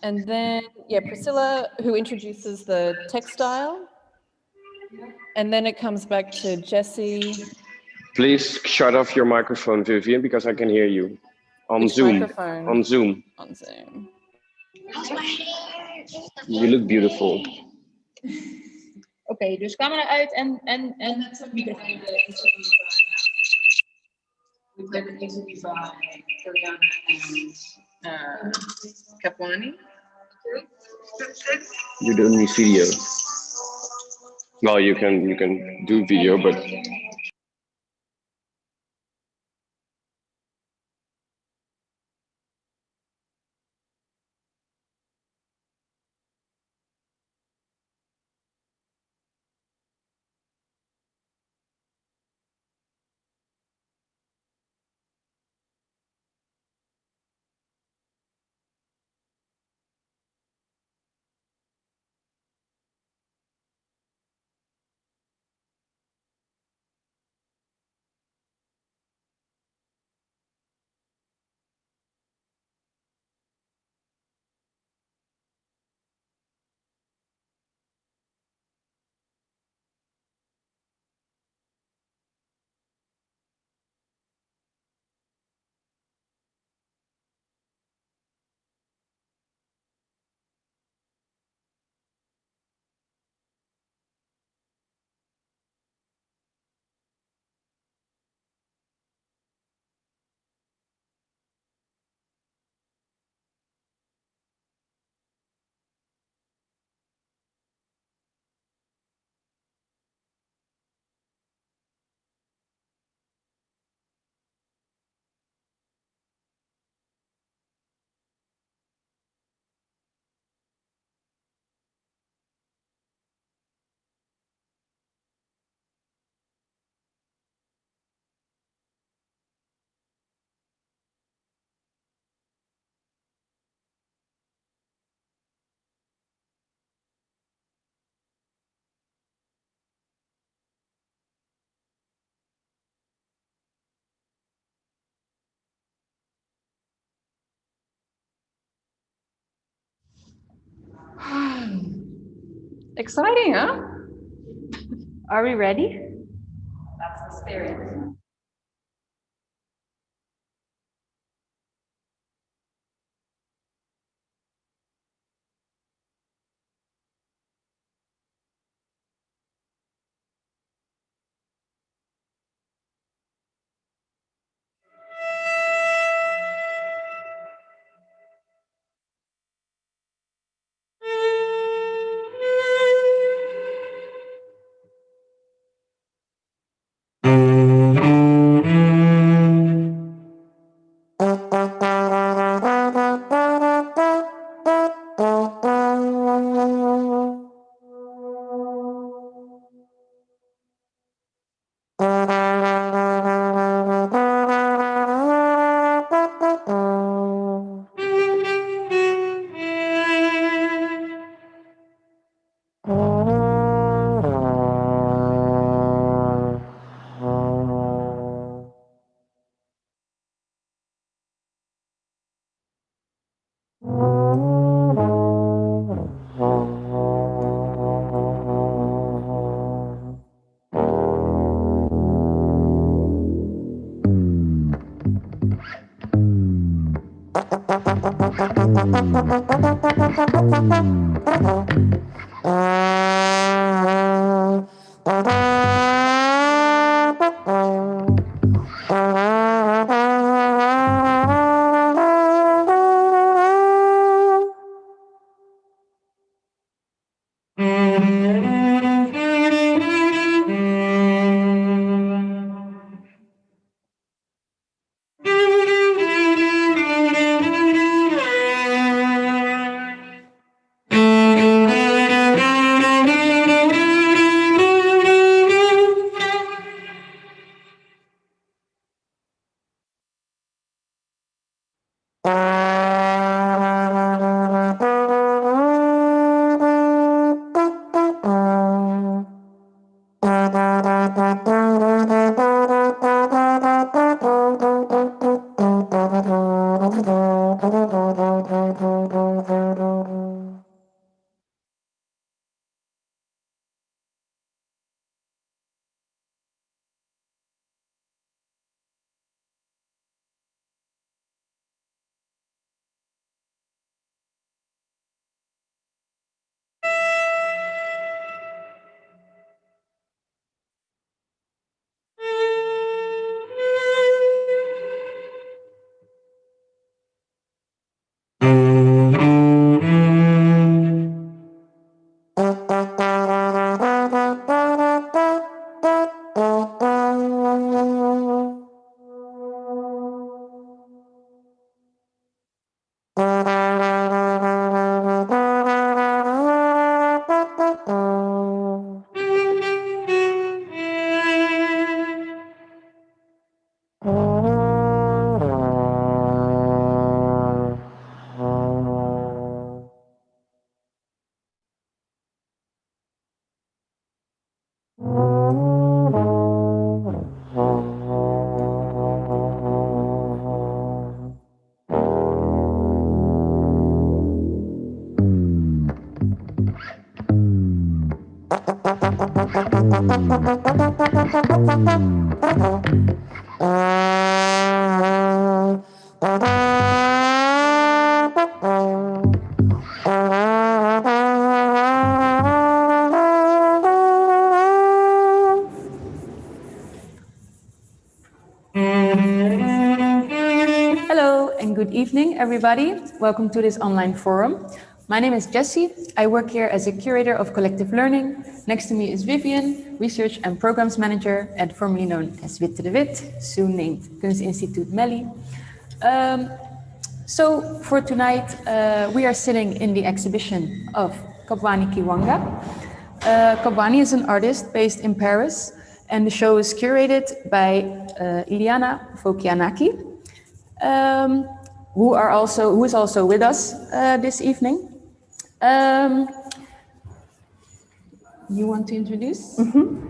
And then, yeah, Priscilla, who introduces the textile. And then it comes back to Jessie. Please shut off your microphone, Vivian, because I can hear you. On Zoom. Microphone? On Zoom. On Zoom. You look beautiful. Oké, dus camera uit en microfoon. We played the music by Marianne and Caponi. You don't need video. Well, you can do video, but Exciting, huh? Are we ready? That's the spirit. Hello and good evening, everybody. Welcome to this online forum. My name is Jessie. I work here as a curator of collective learning. Next to me is Vivian, research and programs manager at formerly known as Witte de Wit, soon named Kunstinstituut Melli. So for tonight, we are sitting in the exhibition of Kabwani Kiwanga. Kabwani is an artist based in Paris, and the show is curated by Iliana Fokianaki, who is also with us this evening. You want to introduce?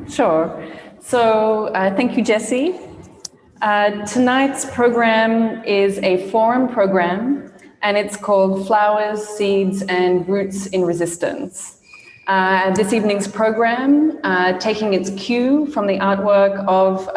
Sure. So thank you, Jessie. Tonight's program is a forum program, and it's called Flowers, Seeds, and Roots in Resistance. This evening's program, taking its cue from the artwork of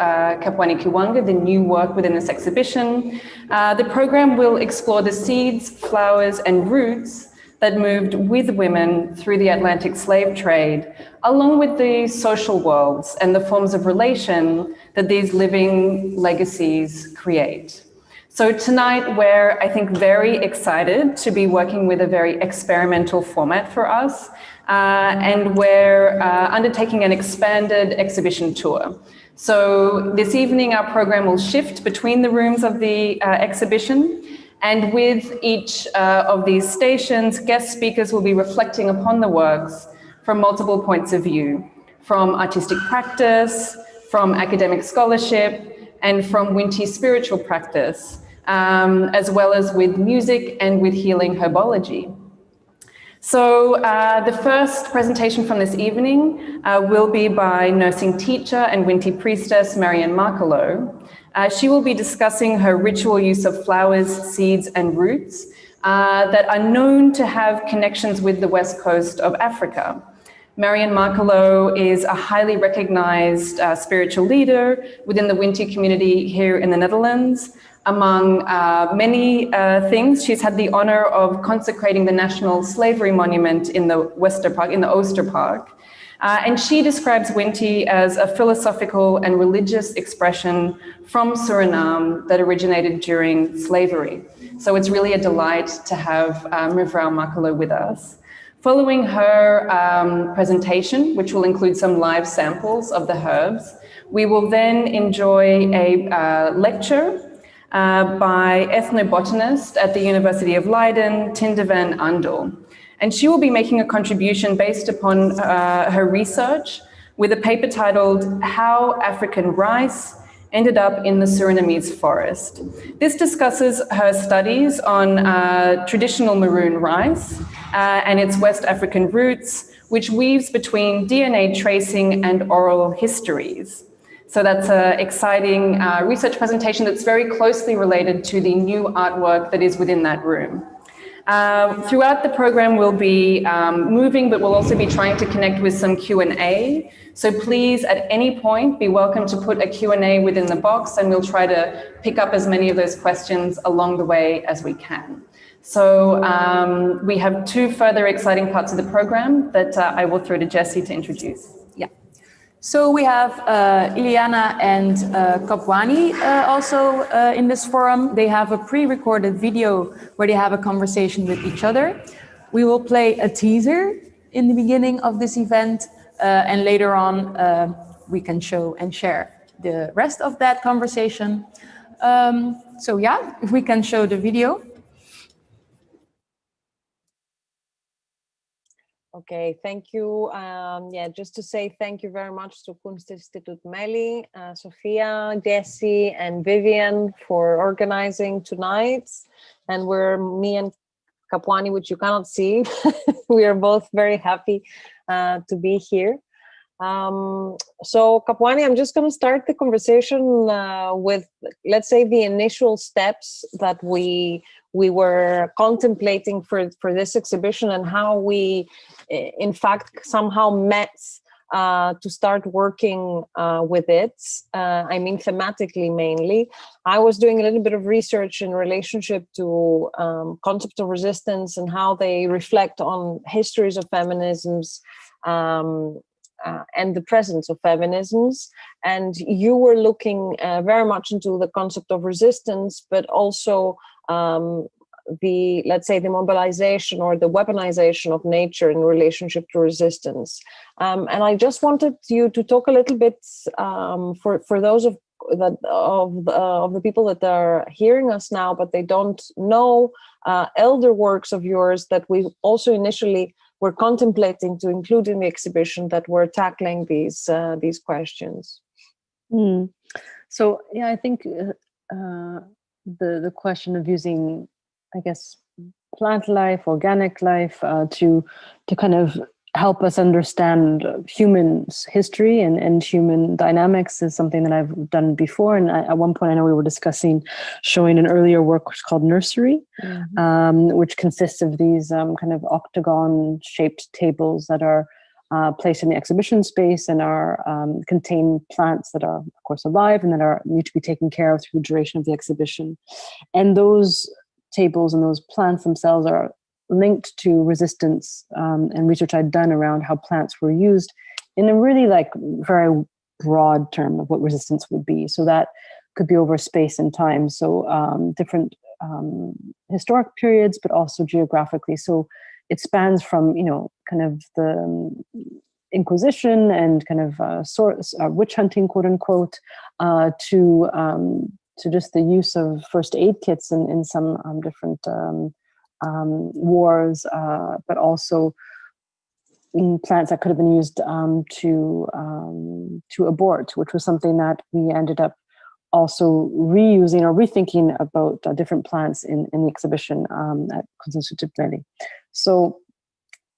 Kabwani Kiwanga, the new work within this exhibition, the program will explore the seeds, flowers, and roots that moved with women through the Atlantic slave trade, along with the social worlds and the forms of relation that these living legacies create. So tonight we're, I think, very excited to be working with a very experimental format for us, and we're undertaking an expanded exhibition tour. So this evening our program will shift between the rooms of the exhibition, and with each of these stations, guest speakers will be reflecting upon the works from multiple points of view, from artistic practice, from academic scholarship, and from Winti spiritual practice, as well as with music and with healing herbology. So the first presentation from this evening will be by nursing teacher and Winti priestess Marianne Marcelo. She will be discussing her ritual use of flowers, seeds, and roots that are known to have connections with the west coast of Africa. Marianne Marcelo is a highly recognized spiritual leader within the Winti community here in the Netherlands. Among many things, she's had the honor of consecrating the National Slavery Monument in the Oosterpark. And she describes Winti as a philosophical and religious expression from Suriname that originated during slavery. So it's really a delight to have Mevrouw Marcelo with us. Following her presentation, which will include some live samples of the herbs, we will then enjoy a lecture by ethnobotanist at the University of Leiden, Tinde van Andel. And she will be making a contribution based upon her research with a paper titled How African Rice Ended Up in the Surinamese Forest. This discusses her studies on traditional maroon rice and its West African roots, which weaves between DNA tracing and oral histories. So that's an exciting research presentation that's very closely related to the new artwork that is within that room. Throughout the program, we'll be moving, but we'll also be trying to connect with some Q&A. So please, at any point, be welcome to put a Q&A within the box, and we'll try to pick up as many of those questions along the way as we can. So we have two further exciting parts of the program that I will throw to Jessie to introduce. Yeah. So we have Iliana and Kabwani also in this forum. They have a pre-recorded video where they have a conversation with each other. We will play a teaser in the beginning of this event, and later on we can show and share the rest of that conversation. So yeah, if we can show the video. Okay, thank you. Yeah, just to say thank you very much to Kunstinstituut Melli, Sophia, Jessie, and Vivian for organizing tonight. And me and Kabwani, which you cannot see, we are both very happy to be here. So Kabwani, I'm just going to start the conversation with, let's say, the initial steps that we were contemplating for this exhibition, and how we, in fact, somehow met to start working with it. I mean, thematically mainly. I was doing a little bit of research in relationship to concept of resistance and how they reflect on histories of feminisms and the presence of feminisms. And you were looking very much into the concept of resistance, but also let's say the mobilization or the weaponization of nature in relationship to resistance. And I just wanted you to talk a little bit for those of the people that are hearing us now, but they don't know elder works of yours that we also initially were contemplating to include in the exhibition that were tackling these questions. So yeah, I think the question of using, I guess, plant life, organic life to kind of help us understand humans' history and human dynamics is something that I've done before. And at one point, I know we were discussing showing an earlier work which is called Nursery, which consists of these kind of octagon-shaped tables that are placed in the exhibition space and are contain plants that are, of course, alive and that need to be taken care of through the duration of the exhibition. And those tables and those plants themselves are linked to resistance and research I'd done around how plants were used in a really very broad term of what resistance would be. So that could be over space and time. So different historic periods, but also geographically. So it spans from, kind of the Inquisition and kind of witch hunting, quote unquote, to just the use of first aid kits in some different wars, but also in plants that could have been used to abort, which was something that we ended up also reusing or rethinking about different plants in the exhibition at Kunstensituut. So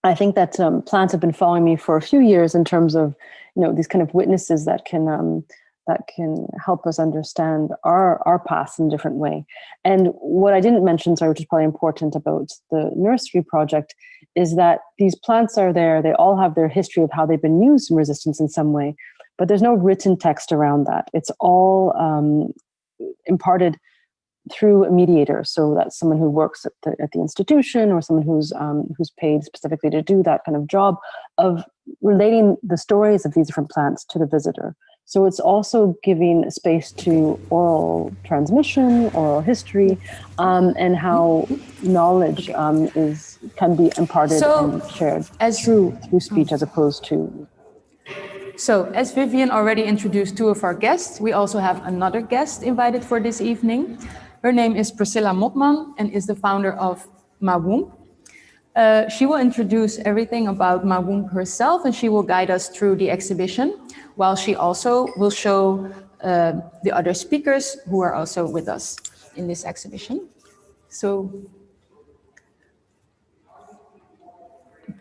I think that plants have been following me for a few years in terms of, these kind of witnesses that can help us understand our past in a different way. And what I didn't mention, which is probably important about the nursery project, is that these plants are there. They all have their history of how they've been used in resistance in some way, but there's no written text around that. It's all imparted through a mediator. So that's someone who works at the institution, or someone who's paid specifically to do that kind of job of relating the stories of these different plants to the visitor. So it's also giving space to oral transmission, oral history, and how knowledge can be imparted and shared through speech as opposed to. So as Vivian already introduced two of our guests, we also have another guest invited for this evening. Her name is Priscilla Motman and is the founder of Mawump. She will introduce everything about Mawump herself, and she will guide us through the exhibition, while she also will show the other speakers who are also with us in this exhibition. So,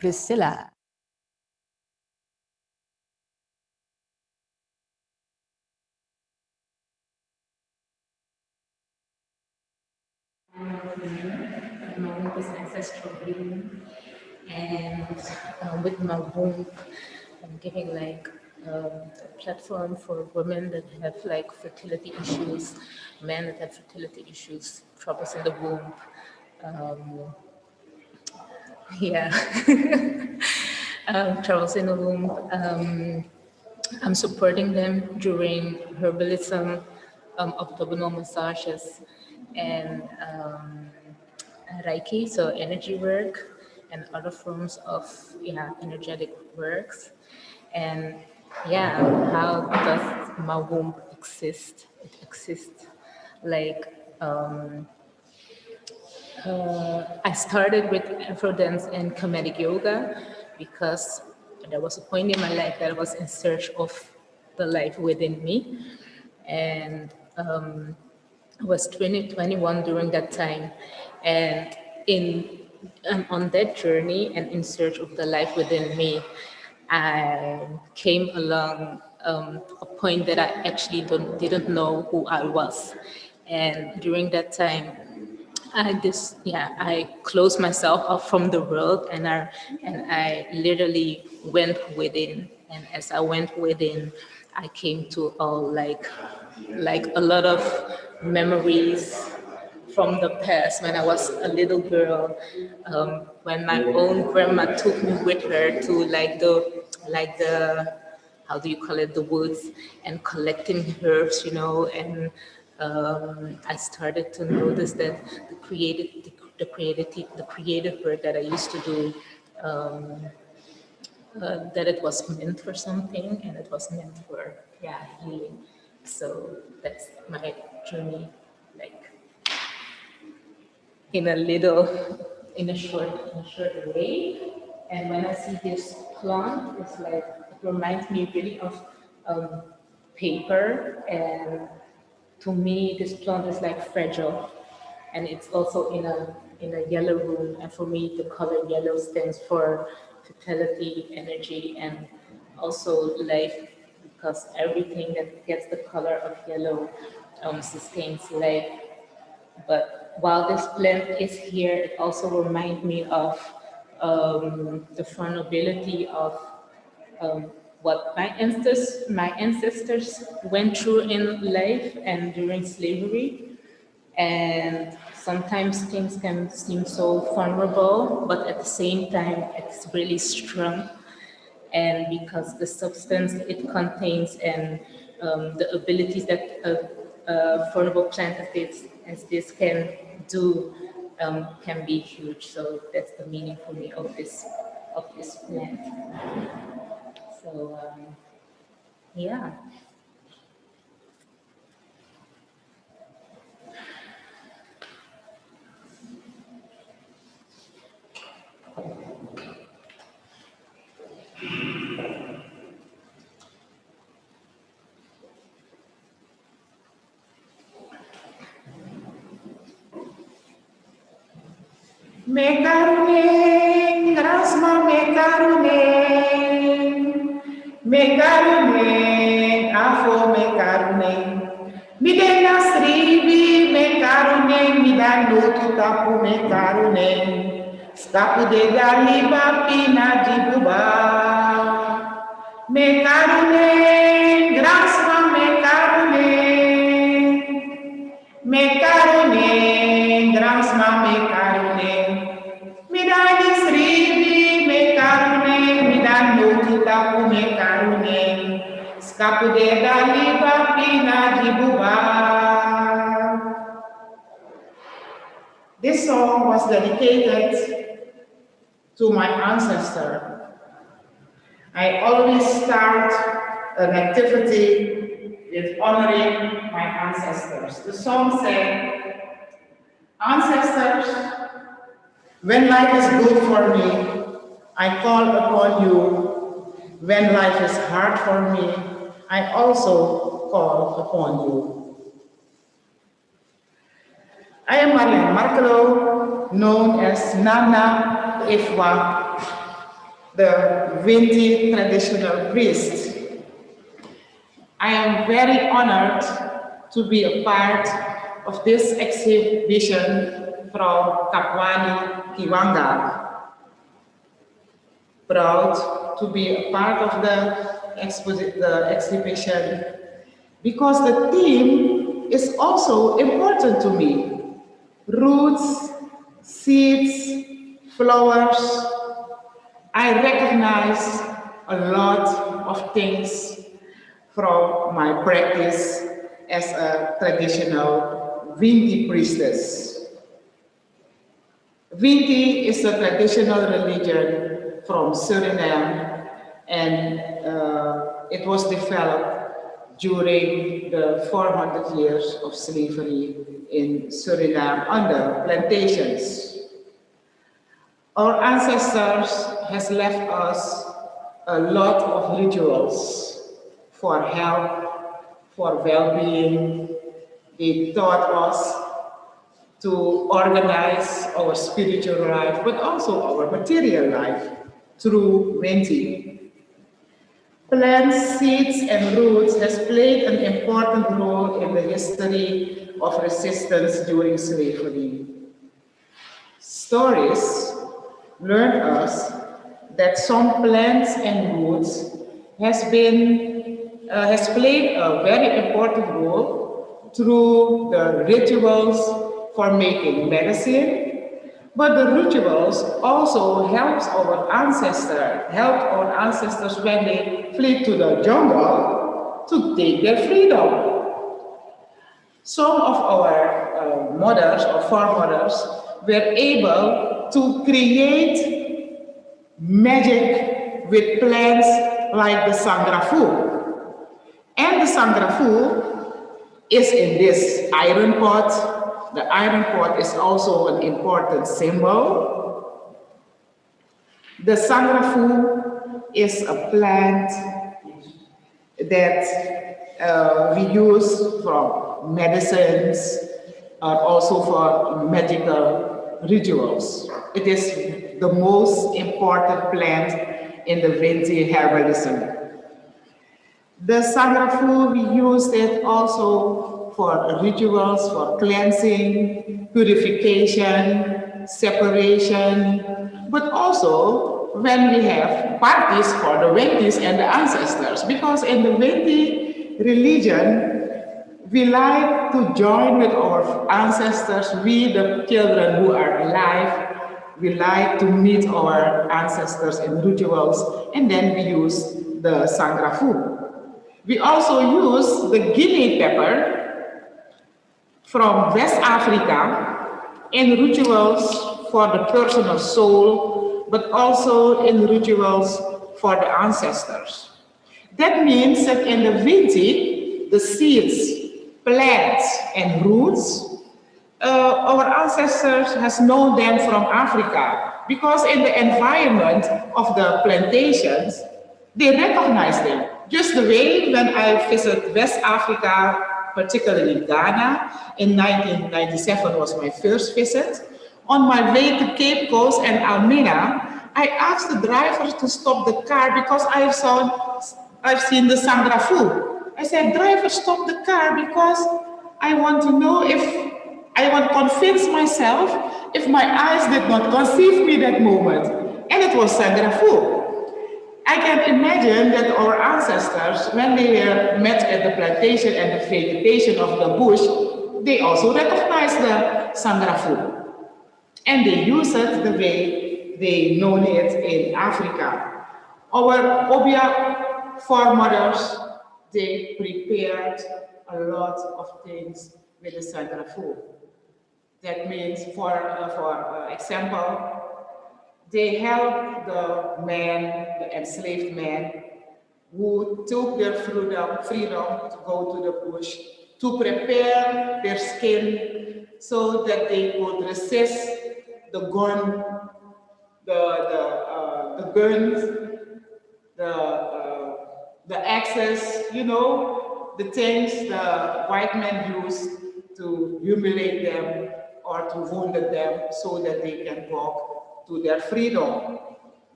Priscilla. Mawump is an ancestral healing, and with Mawump, I'm giving a platform for women that have fertility issues, men that have fertility issues, troubles in the womb. Troubles in the womb. I'm supporting them during herbalism, abdominal massages, and Reiki, so energy work, and other forms of energetic works. And how does Mawump exist? It exists I started with Afro dance and comedic yoga because there was a point in my life that I was in search of the life within me. And I was 21 during that time. And on that journey and in search of the life within me, I came along a point that I actually didn't know who I was. And during that time, I closed myself off from the world, and I literally went within And as I went within, I came to like a lot of memories from the past when I was a little girl, when my own grandma took me with her to the how do you call it, the woods, and collecting herbs, and I started to notice that the creative work that I used to do, that it was meant for something, and it was meant for healing. So that's my journey, like in a short way. And when I see this plant, it's like, it reminds me really of paper. And to me, this plant is like fragile. And it's also in a yellow room. And for me, the color yellow stands for vitality, energy, and also life, because everything that gets the color of yellow sustains life. But while this plant is here, it also reminds me of the vulnerability of what my ancestors went through in life and during slavery. And sometimes things can seem so vulnerable, but at the same time, it's really strong. And because the substance it contains and the abilities that a vulnerable plant as this can do can be huge. So that's the meaning for me of this plant. So yeah. Me carunen, grasma me carunen, afo me carunen. Mi dena strivi me carunen, mi da notu tapu me carunen. Stapu de galiba pina di buba. Me carunen, grasma me carunen. Me carunen, grasma me carunen. Mi da disrivi, me carunen, mi da noti tapu me carunen. Scapu de da liba pina di buba. This song was dedicated to my ancestor. I always start an activity with honoring my ancestors. The song said, ancestors, when life is good for me, I call upon you. When life is hard for me, I also call upon you. I am Marianne Marcelo, known as Nana Ifwa, the Winti traditional priest. I am very honored to be a part of this exhibition from Kapwani Kiwanga. Proud to be a part of the exhibition because the theme is also important to me. Roots, seeds, flowers. I recognize a lot of things from my practice as a traditional Winti priestess. Winti is a traditional religion from Suriname, and it was developed during the 400 years of slavery in Suriname under plantations. Our ancestors has left us a lot of rituals for health, for well-being. They taught us to organize our spiritual life, but also our material life through Winti. Plants, seeds, and roots has played an important role in the history of resistance during slavery. Stories learn us that some plants and roots has played a very important role through the rituals for making medicine. But the rituals also helped our ancestors when they fled to the jungle to take their freedom. Some of our mothers or foremothers were able to create magic with plants like the sangrafu. And the sangrafu is in this iron pot. The iron pot is also an important symbol. The sangrafu is a plant that we use from medicines, also for magical rituals. It is the most important plant in the Vinti herbalism. The sangrafu, we use it also for rituals, for cleansing, purification, separation, but also when we have parties for the Ventis and the ancestors, because in the Venti religion, we like to join with our ancestors, we the children who are alive, we like to meet our ancestors in rituals, and then we use the sangrafu. We also use the Guinea pepper from West Africa in rituals for the personal soul, but also in rituals for the ancestors. That means that in the Vinti, the seeds, plants, and roots, our ancestors has known them from Africa, because in the environment of the plantations, they recognize them. Just the way when I visited West Africa, particularly Ghana, in 1997 was my first visit. On my way to Cape Coast and Almina, I asked the driver to stop the car because I've seen the sangrafu. I said, driver, stop the car because I want to know if I want to convince myself if my eyes did not conceive me that moment. And it was sangrafu. I can imagine that our ancestors, when they were met at the plantation and the vegetation of the bush, they also recognized the sangrafu. And they use it the way they know it in Africa. Our Obia foremothers, they prepared a lot of things with the sangrafu. That means, for example, they help the men, the enslaved men, who took their freedom to go to the bush, to prepare their skin so that they could resist the gun, the guns, the axes, you know, the things the white men use to humiliate them or to wound them so that they can walk to their freedom.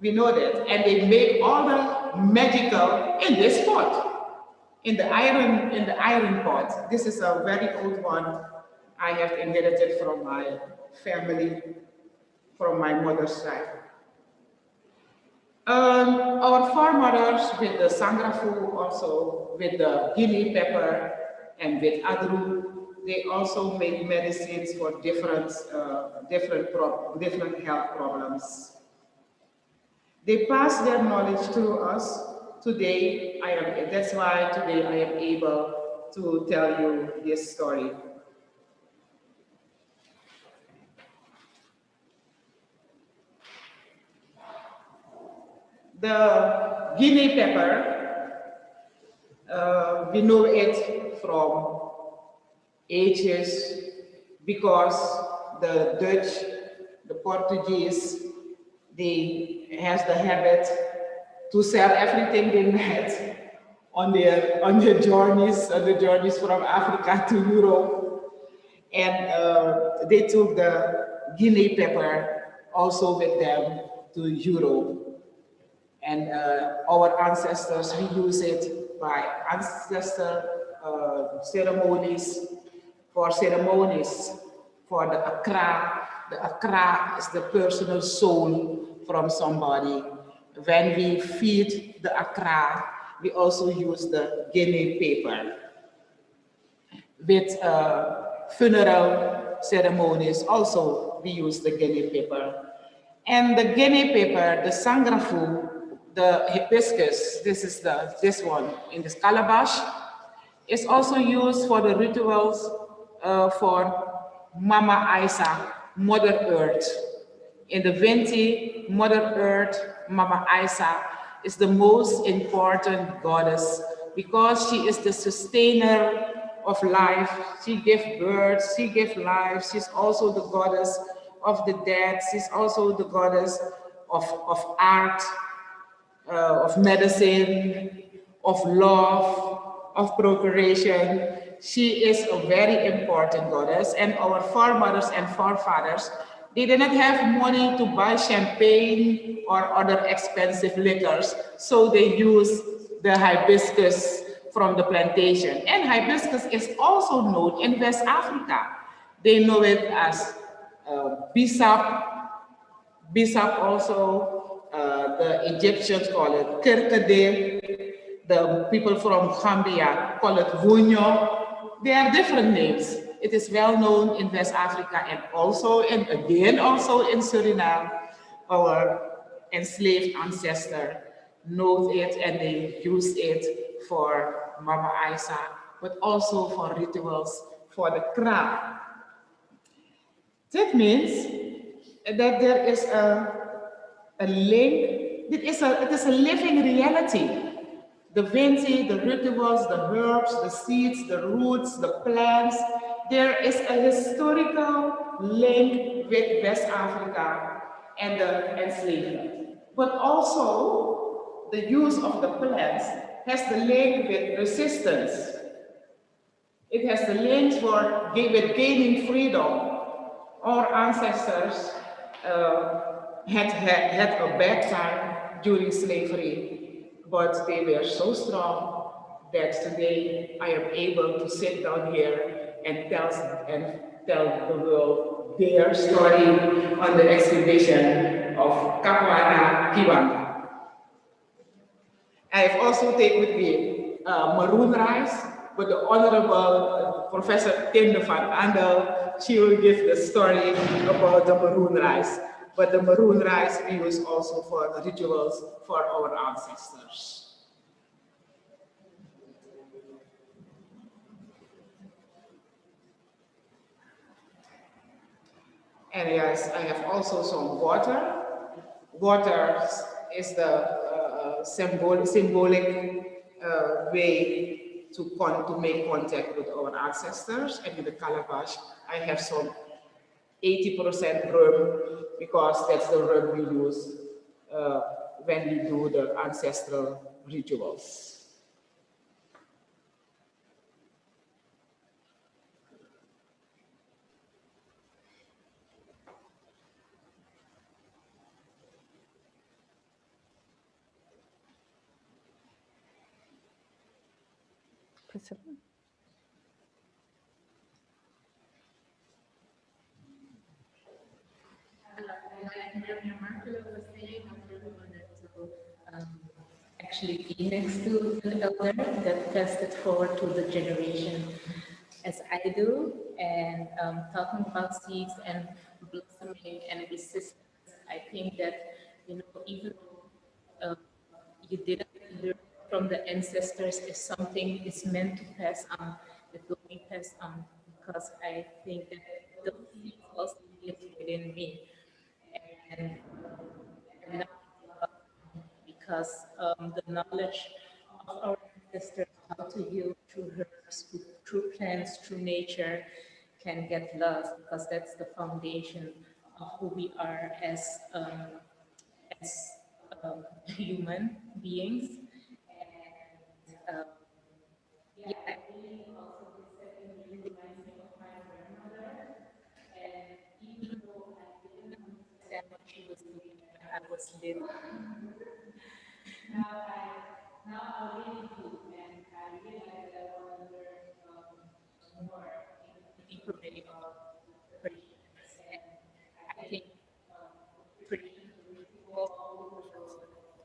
We know that. And they make all the magical in this pot, in the iron pot. This is a very old one I have inherited from my family, from my mother's side. Our foremothers with the sangrafu, also with the Guinea pepper and with adru, they also made medicines for different health problems. They pass their knowledge to us. Today, that's why today I am able to tell you this story. The Guinea pepper, we know it from ages because the Dutch, the Portuguese, they has the habit to sell everything they met on their journeys from Africa to Europe, and they took the Guinea pepper also with them to Europe. And our ancestors, we use it by ancestor ceremonies, for the akra. The akra is the personal soul from somebody. When we feed the akra, we also use the guinea paper. With funeral ceremonies, also we use the guinea paper. And the guinea paper, the sangrafu, the hibiscus, this one in this calabash, is also used for the rituals for Mama Isa, Mother Earth. In the Vinti, Mother Earth, Mama Isa, is the most important goddess because she is the sustainer of life. She gives birth, she gives life. She's also the goddess of the dead. She's also the goddess of art, of medicine, of love, of procreation. She is a very important goddess, and our foremothers and forefathers, they did not have money to buy champagne or other expensive liquors, so they used the hibiscus from the plantation. And hibiscus is also known in West Africa. They know it as bisap. Bisap also, the Egyptians call it kirkade. The people from Gambia call it wunyo. There are different names. It is well known in West Africa and also, and again, also in Suriname. Our enslaved ancestor knows it and they use it for Mama Isa, but also for rituals for the crab. That means that there is a link, it is a living reality. The Vinti, the rituals, the herbs, the seeds, the roots, the plants, there is a historical link with West Africa and the enslavement. But also, the use of the plants has the link with resistance. It has the link with gaining freedom. Our ancestors had a bad time during slavery, but they were so strong that today I am able to sit down here and tell the world their story on the exhibition of Kapwana Kiwanga. I have also taken with me maroon rice, but the Honorable Professor Tinde van Andel, she will give the story about the maroon rice. But the maroon rice we use also for the rituals for our ancestors. And yes, I have also some water. Water is the symbolic way to make contact with our ancestors. And in the calabash, I have some 80% rum because that's the rum we use when we do the ancestral rituals. Priscilla? Like Marianne Marcelo was saying, I'm really honored to actually be next to an elder that passed it forward to the generation as I do. And talking about seeds and blossoming and resistance, I think that, even though you didn't learn from the ancestors, if something is meant to pass on, it will be passed on, because I think that those seeds also live within me. And now, because the knowledge of our ancestors, how to heal through herbs, through plants, through nature, can get lost, because that's the foundation of who we are as human beings. And yeah, I really also this second really reminds me of my grandmother. And even though I didn't understand what she was doing when I was little, now I really do, and I realize that I want to learn more in a deeper way of traditions. And I think traditions all over the world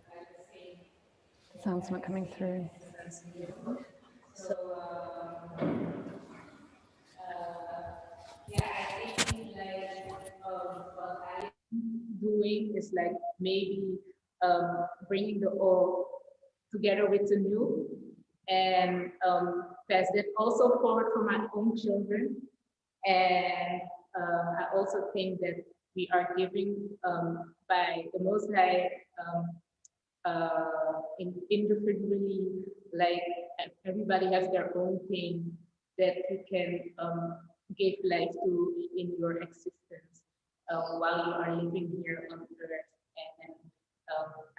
are the same. sound's not coming through. So, yeah, I think like what I'm doing is like maybe bringing the old together with the new and pass that also forward for my own children. And I also think that we are giving by the Most High individually, like everybody has their own thing that you can give life to in your existence while you are living here on earth. And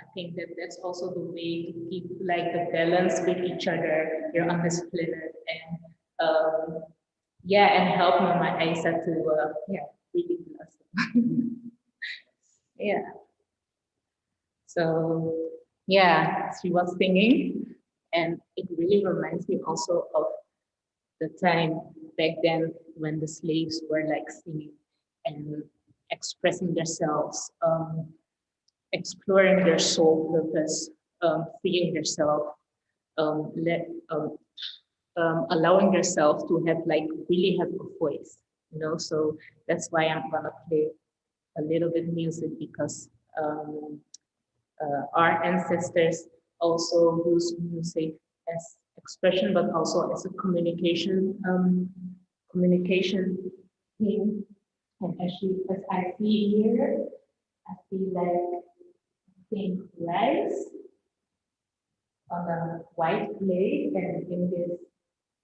I think that that's also the way to keep like the balance with each other here on this planet. And yeah, and help Mama Isa to yeah, really blossom. Yeah. So yeah, she was singing, and it really reminds me also of the time back then when the slaves were like singing and expressing themselves, exploring their soul purpose, freeing themselves, let allowing themselves to have like really have a voice, you know. So that's why I'm gonna play a little bit music because our ancestors also use music as expression, but also as a communication thing. And as I see here, I feel like pink rice on a white plate, and in this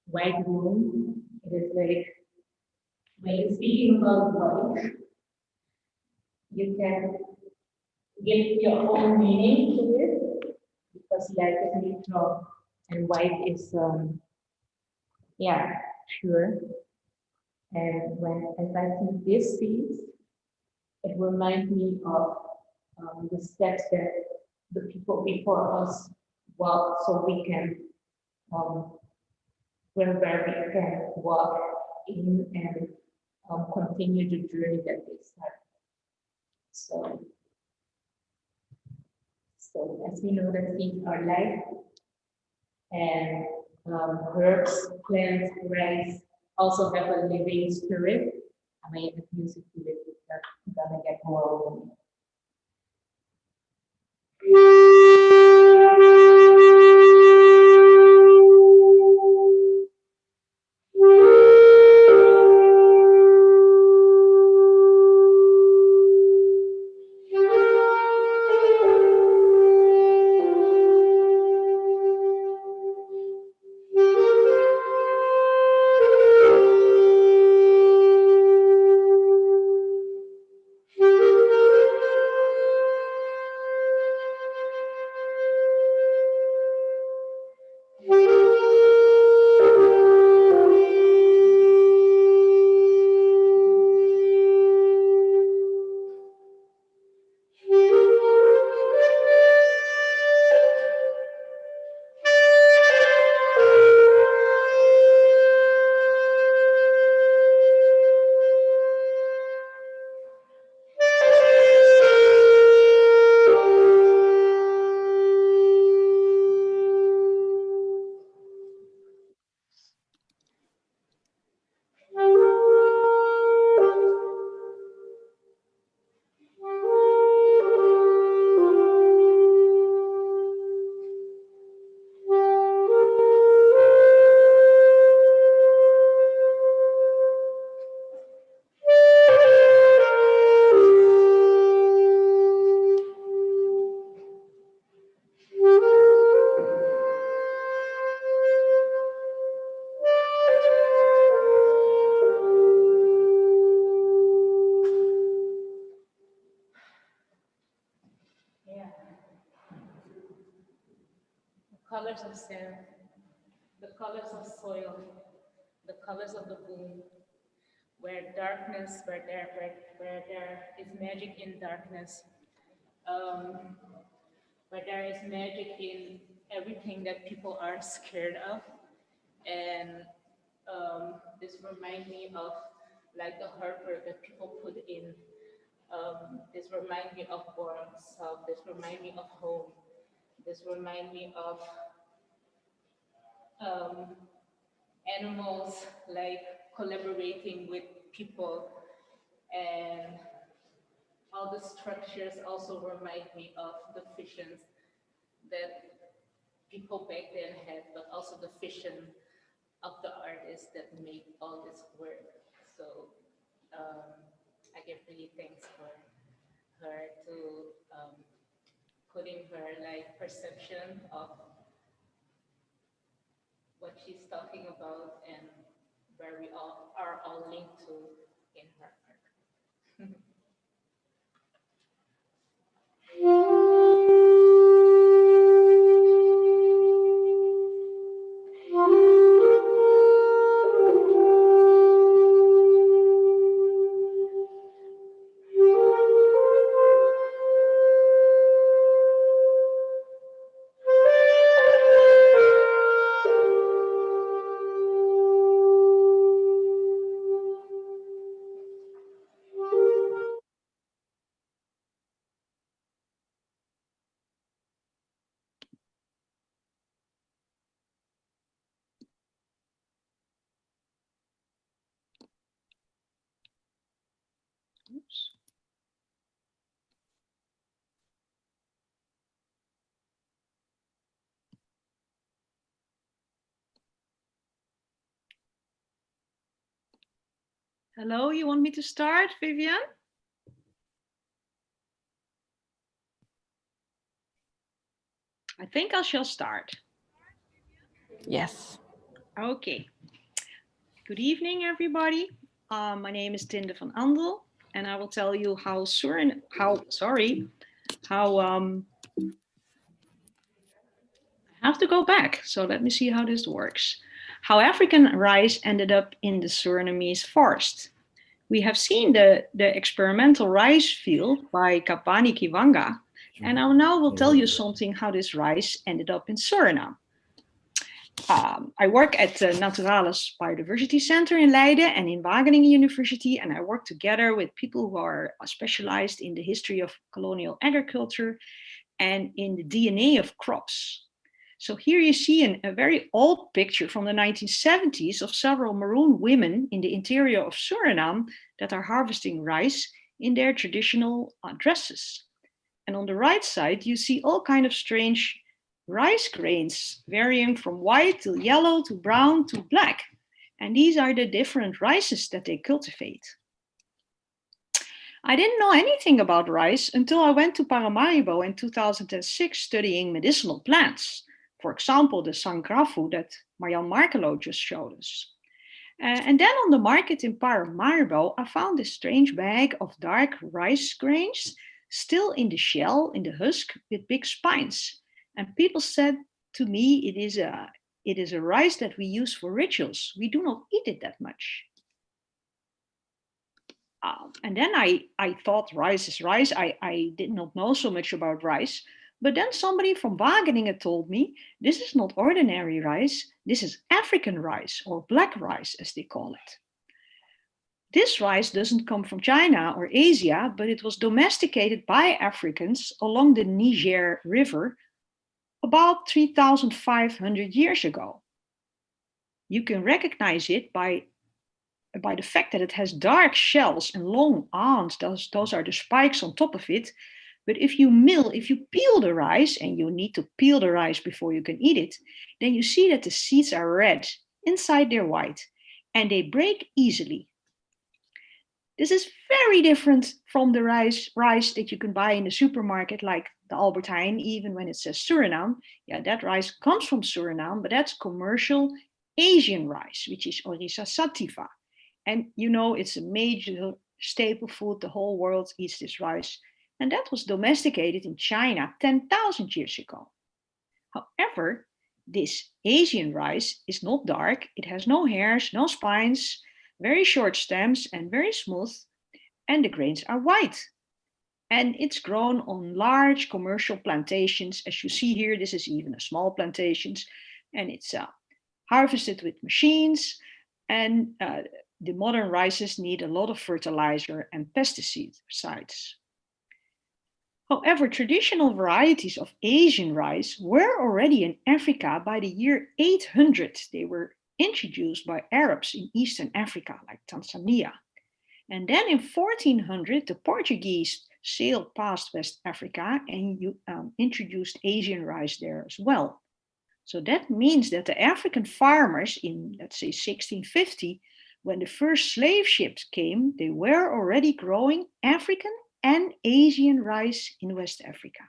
white room, it is like when you're speaking about white, you can give your own meaning to it because light is neutral and white is yeah, pure. And as I see this seeds, it reminds me of the steps that the people before us walked so we can where we can walk in and continue the journey that they started. So as we know that seeds are life, and herbs, plants, rice also have a living spirit. I mean, if music to it, it's gonna get more. Colors of sand, the colors of soil, the colors of the moon, where there is magic in darkness, um, where there is magic in everything that people are scared of. And this reminds me of like the hard work that people put in. This reminds me of born self. This reminds me of home. this reminds me of animals like collaborating with people, and all the structures also remind me of the visions that people back then had, but also the vision of the artists that made all this work. So I give really thanks for her to putting her like perception of what she's talking about and where we all are all linked to in her art. Oops. Hello, you want me to start, Vivian? I think I shall start. Yes. Okay. Good evening, everybody. My name is Tinde van Andel, and I will tell you how I have to go back. So let me see how this works. How African rice ended up in the Surinamese forest. We have seen the experimental rice field by Kapani Kiwanga, and I now will tell you something how this rice ended up in Suriname. I work at the Naturalis Biodiversity Center in Leiden and in Wageningen University, and I work together with people who are specialized in the history of colonial agriculture and in the DNA of crops. So here you see a very old picture from the 1970s of several maroon women in the interior of Suriname that are harvesting rice in their traditional dresses. And on the right side, you see all kinds of strange rice grains varying from white to yellow to brown to black. And these are the different rices that they cultivate. I didn't know anything about rice until I went to Paramaribo in 2006 studying medicinal plants. For example, the sangrafu that Marianne Marcelo just showed us. And then on the market in Paramaribo, I found this strange bag of dark rice grains still in the shell, in the husk, with big spines. And people said to me, it is a rice that we use for rituals. We do not eat it that much. And then I thought rice is rice. I did not know so much about rice. But then somebody from Wageningen told me, this is not ordinary rice. This is African rice, or black rice, as they call it. This rice doesn't come from China or Asia, but it was domesticated by Africans along the Niger River about 3,500 years ago. You can recognize it by the fact that it has dark shells and long arms. Those are the spikes on top of it. But if you peel the rice, and you need to peel the rice before you can eat it, then you see that the seeds are red, inside they're white, and they break easily. This is very different from the rice that you can buy in the supermarket, like the Albert Heijn, even when it says Suriname. Yeah, that rice comes from Suriname, but that's commercial Asian rice, which is Oryza sativa. And you know, it's a major staple food. The whole world eats this rice. And that was domesticated in China 10,000 years ago. However, this Asian rice is not dark. It has no hairs, no spines, very short stems and very smooth. And the grains are white. And it's grown on large commercial plantations. As you see here, this is even a small plantations. And it's harvested with machines. And the modern rices need a lot of fertilizer and pesticides. However, traditional varieties of Asian rice were already in Africa by the year 800. They were introduced by Arabs in Eastern Africa, like Tanzania. And then in 1400, the Portuguese sailed past West Africa and introduced Asian rice there as well. So that means that the African farmers in, let's say, 1650, when the first slave ships came, they were already growing African and Asian rice in West Africa.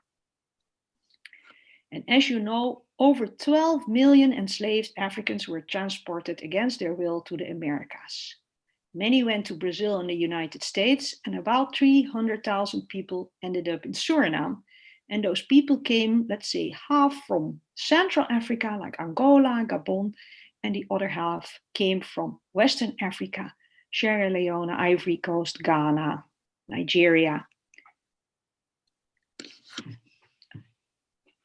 And as you know, over 12 million enslaved Africans were transported against their will to the Americas. Many went to Brazil and the United States, and about 300,000 people ended up in Suriname. And those people came, let's say, half from Central Africa, like Angola, Gabon, and the other half came from Western Africa, Sierra Leone, Ivory Coast, Ghana, Nigeria.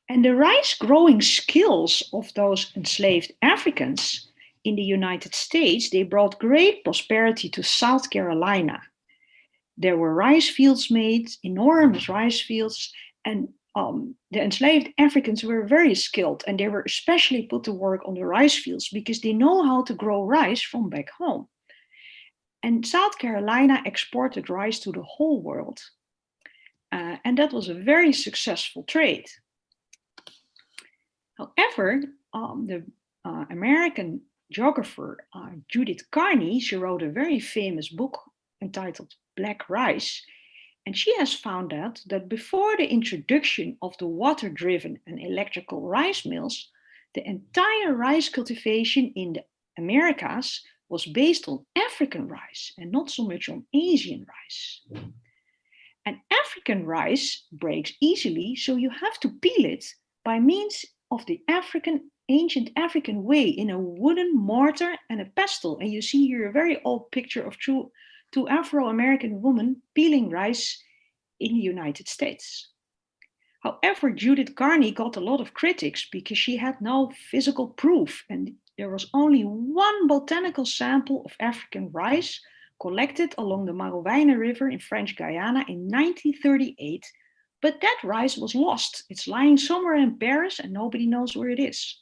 And the rice growing skills of those enslaved Africans in the United States, they brought great prosperity to South Carolina. There were rice fields made, enormous rice fields, and the enslaved Africans were very skilled, and they were especially put to work on the rice fields because they know how to grow rice from back home. And South Carolina exported rice to the whole world. And that was a very successful trade. However, the American geographer Judith Carney, she wrote a very famous book entitled Black Rice. And she has found out that before the introduction of the water-driven and electrical rice mills, the entire rice cultivation in the Americas was based on African rice and not so much on Asian rice. And African rice breaks easily, so you have to peel it by means of the ancient African way in a wooden mortar and a pestle. And you see here a very old picture of two Afro-American women peeling rice in the United States. However, Judith Carney got a lot of critics because she had no physical proof, and there was only one botanical sample of African rice collected along the Marowijne River in French Guiana in 1938, but that rice was lost. It's lying somewhere in Paris and nobody knows where it is.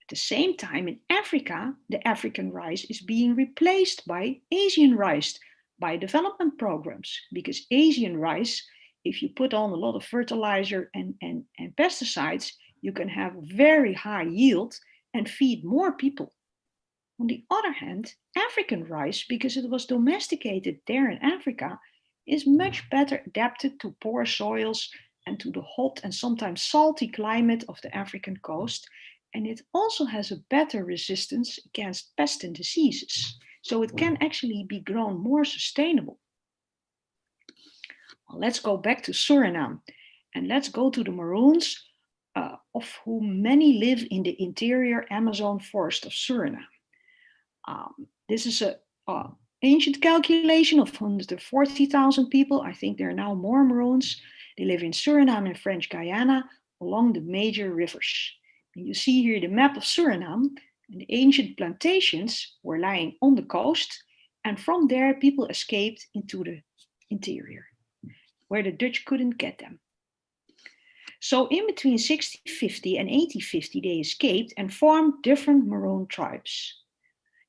At the same time, in Africa, the African rice is being replaced by Asian rice by development programs, because Asian rice, if you put on a lot of fertilizer and pesticides, you can have very high yield and feed more people. On the other hand, African rice, because it was domesticated there in Africa, is much better adapted to poor soils and to the hot and sometimes salty climate of the African coast. And it also has a better resistance against pests and diseases. So it can actually be grown more sustainable. Well, let's go back to Suriname and let's go to the Maroons, of whom many live in the interior Amazon forest of Suriname. This is an ancient calculation of 140,000 people. I think there are now more Maroons. They live in Suriname and French Guiana along the major rivers. And you see here the map of Suriname, and the ancient plantations were lying on the coast, and from there people escaped into the interior, where the Dutch couldn't get them. So in between 1650 and 1850, they escaped and formed different Maroon tribes.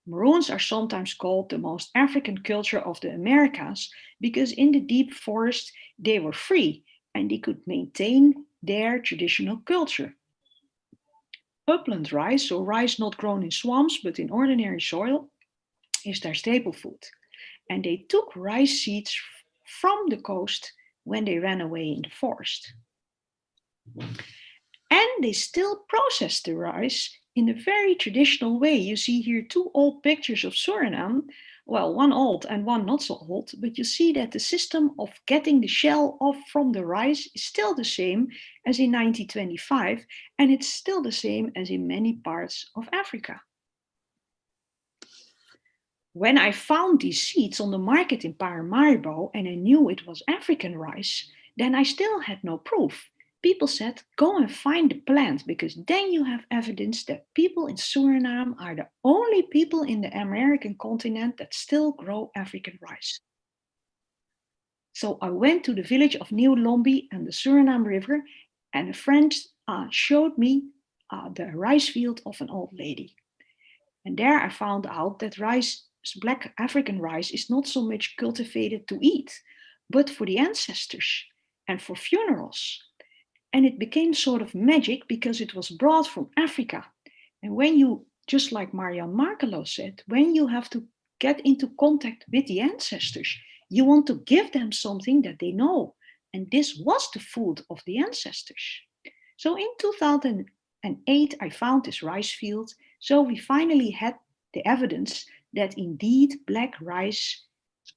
Maroons are sometimes called the most African culture of the Americas because in the deep forest they were free and they could maintain their traditional culture. Upland rice, so rice not grown in swamps but in ordinary soil, is their staple food. And they took rice seeds from the coast when they ran away in the forest. And they still process the rice in a very traditional way. You see here two old pictures of Suriname, well, one old and one not so old, but you see that the system of getting the shell off from the rice is still the same as in 1925, and it's still the same as in many parts of Africa. When I found these seeds on the market in Paramaribo and I knew it was African rice, then I still had no proof. People said, go and find the plant, because then you have evidence that people in Suriname are the only people in the American continent that still grow African rice. So I went to the village of New Lombi and the Suriname River, and a friend showed me the rice field of an old lady. And there I found out that rice, black African rice, is not so much cultivated to eat, but for the ancestors and for funerals. And it became sort of magic because it was brought from Africa. And when you, just like Marianne Marcelo said, when you have to get into contact with the ancestors, you want to give them something that they know. And this was the food of the ancestors. So in 2008, I found this rice field. So we finally had the evidence that indeed black rice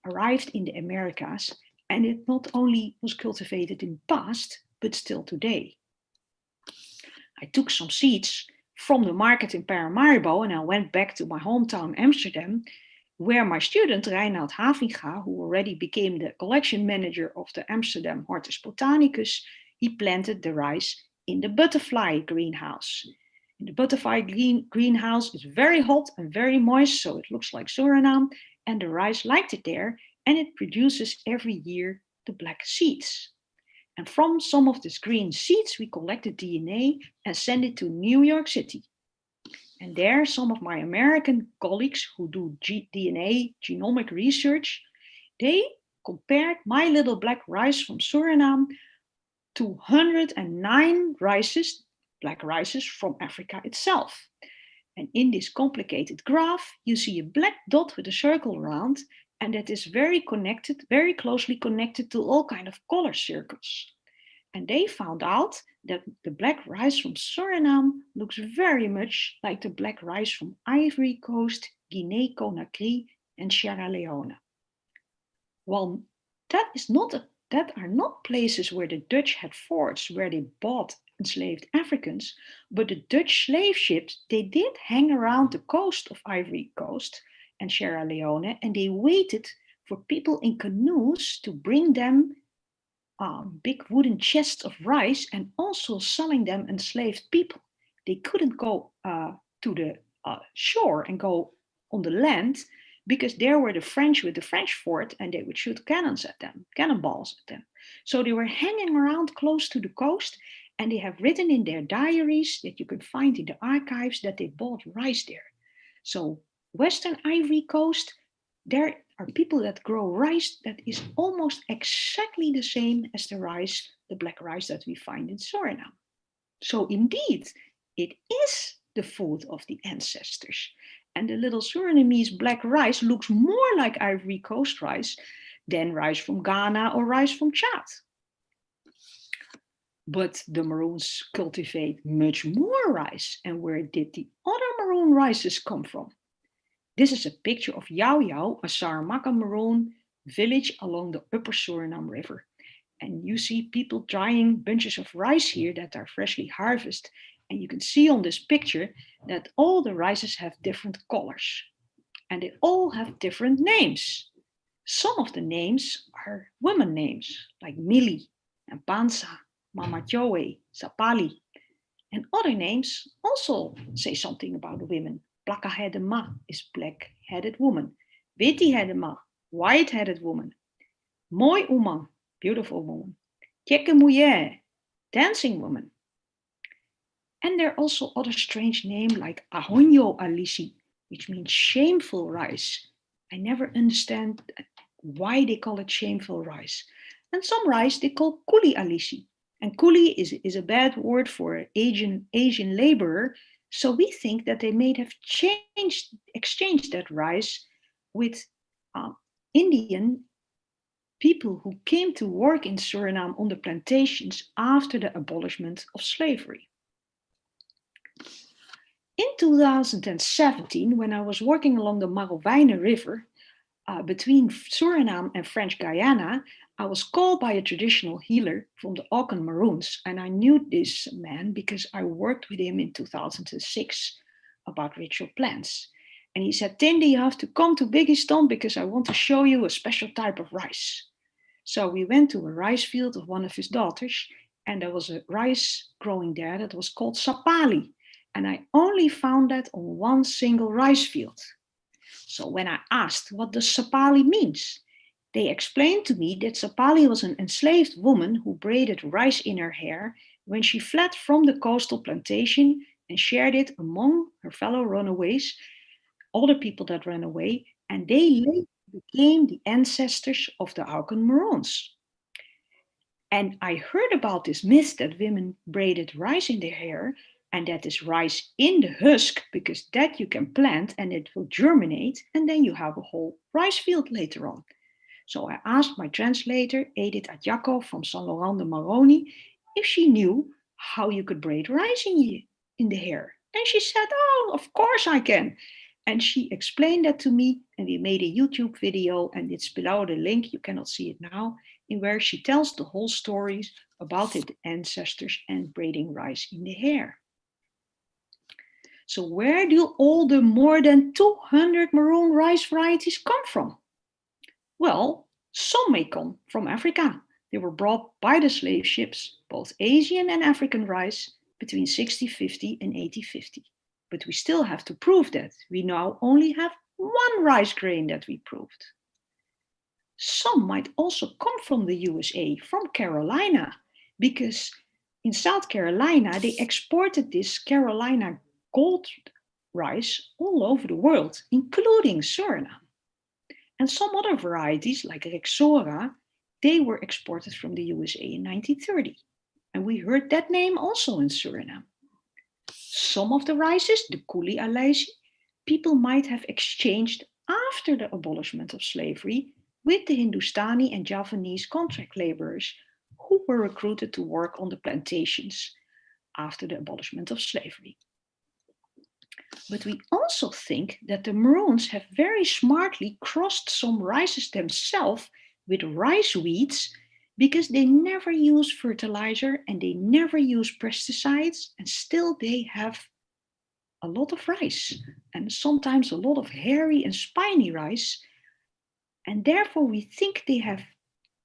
arrived in the Americas, and it not only was cultivated in the past, but still today. I took some seeds from the market in Paramaribo and I went back to my hometown Amsterdam, where my student Reinhard Havinga, who already became the collection manager of the Amsterdam Hortus Botanicus, he planted the rice in the butterfly greenhouse. And the butterfly greenhouse is very hot and very moist, so it looks like Suriname, and the rice liked it there, and it produces every year the black seeds. And from some of these green seeds, we collected DNA and sent it to New York City. And there, some of my American colleagues who do DNA genomic research, they compared my little black rice from Suriname to 109 rices, black rices from Africa itself. And in this complicated graph, you see a black dot with a circle around, and that is very closely connected to all kinds of color circles. And they found out that the black rice from Suriname looks very much like the black rice from Ivory Coast, Guinea-Conakry, and Sierra Leone. Well, that are not places where the Dutch had forts where they bought enslaved Africans, but the Dutch slave ships, they did hang around the coast of Ivory Coast and Sierra Leone, and they waited for people in canoes to bring them big wooden chests of rice and also selling them enslaved people. They couldn't go to the shore and go on the land because there were the French with the French fort and they would shoot cannonballs at them. So they were hanging around close to the coast, and they have written in their diaries that you can find in the archives that they bought rice there. So Western Ivory Coast, there are people that grow rice that is almost exactly the same as the rice, the black rice that we find in Suriname. So indeed, it is the food of the ancestors. And the little Surinamese black rice looks more like Ivory Coast rice than rice from Ghana or rice from Chad. But the Maroons cultivate much more rice. And where did the other Maroon rices come from? This is a picture of Yao Yao, a Saramacca Maroon village along the upper Suriname River. And you see people drying bunches of rice here that are freshly harvested. And you can see on this picture that all the rices have different colors. And they all have different names. Some of the names are women names, like Millie and Pansa, Mama Joe, Sapali. And other names also say something about women. Plakka-headed ma is black-headed woman. Witte-headed ma, white-headed woman. Mooi oeman, beautiful woman. Gekke mulher, dancing woman. And there are also other strange names like Ahonyo Alisi, which means shameful rice. I never understand why they call it shameful rice. And some rice they call Kuli Alisi. And Kuli is a bad word for Asian laborer. So we think that they may have exchanged that rice with Indian people who came to work in Suriname on the plantations after the abolishment of slavery. In 2017, when I was working along the Marowijne River between Suriname and French Guyana, I was called by a traditional healer from the Aucan Maroons, and I knew this man because I worked with him in 2006 about ritual plants. And he said, Tindi, you have to come to Biggiston because I want to show you a special type of rice. So we went to a rice field of one of his daughters, and there was a rice growing there that was called Sapali. And I only found that on one single rice field. So when I asked what does Sapali means, They explained to me that Sapali was an enslaved woman who braided rice in her hair when she fled from the coastal plantation and shared it among her fellow runaways, other people that ran away, and they later became the ancestors of the Aucan Maroons. And I heard about this myth that women braided rice in their hair and that is rice in the husk, because that you can plant and it will germinate, and then you have a whole rice field later on. So I asked my translator, Edith Adjako from San Laurent de Maroni, if she knew how you could braid rice in the hair. And she said, oh, of course I can. And she explained that to me, and we made a YouTube video, and it's below the link, you cannot see it now, in where she tells the whole stories about the ancestors and braiding rice in the hair. So where do all the more than 200 maroon rice varieties come from? Well, some may come from Africa. They were brought by the slave ships, both Asian and African rice, between 1650 and 1850. But we still have to prove that. We now only have one rice grain that we proved. Some might also come from the USA, from Carolina, because in South Carolina, they exported this Carolina gold rice all over the world, including Suriname. And some other varieties, like Rexora, they were exported from the USA in 1930. And we heard that name also in Suriname. Some of the rices, the Kuli Alaisi, people might have exchanged after the abolishment of slavery with the Hindustani and Javanese contract laborers who were recruited to work on the plantations after the abolishment of slavery. But we also think that the Maroons have very smartly crossed some rices themselves with rice weeds, because they never use fertilizer and they never use pesticides, and still they have a lot of rice, and sometimes a lot of hairy and spiny rice. And therefore we think they have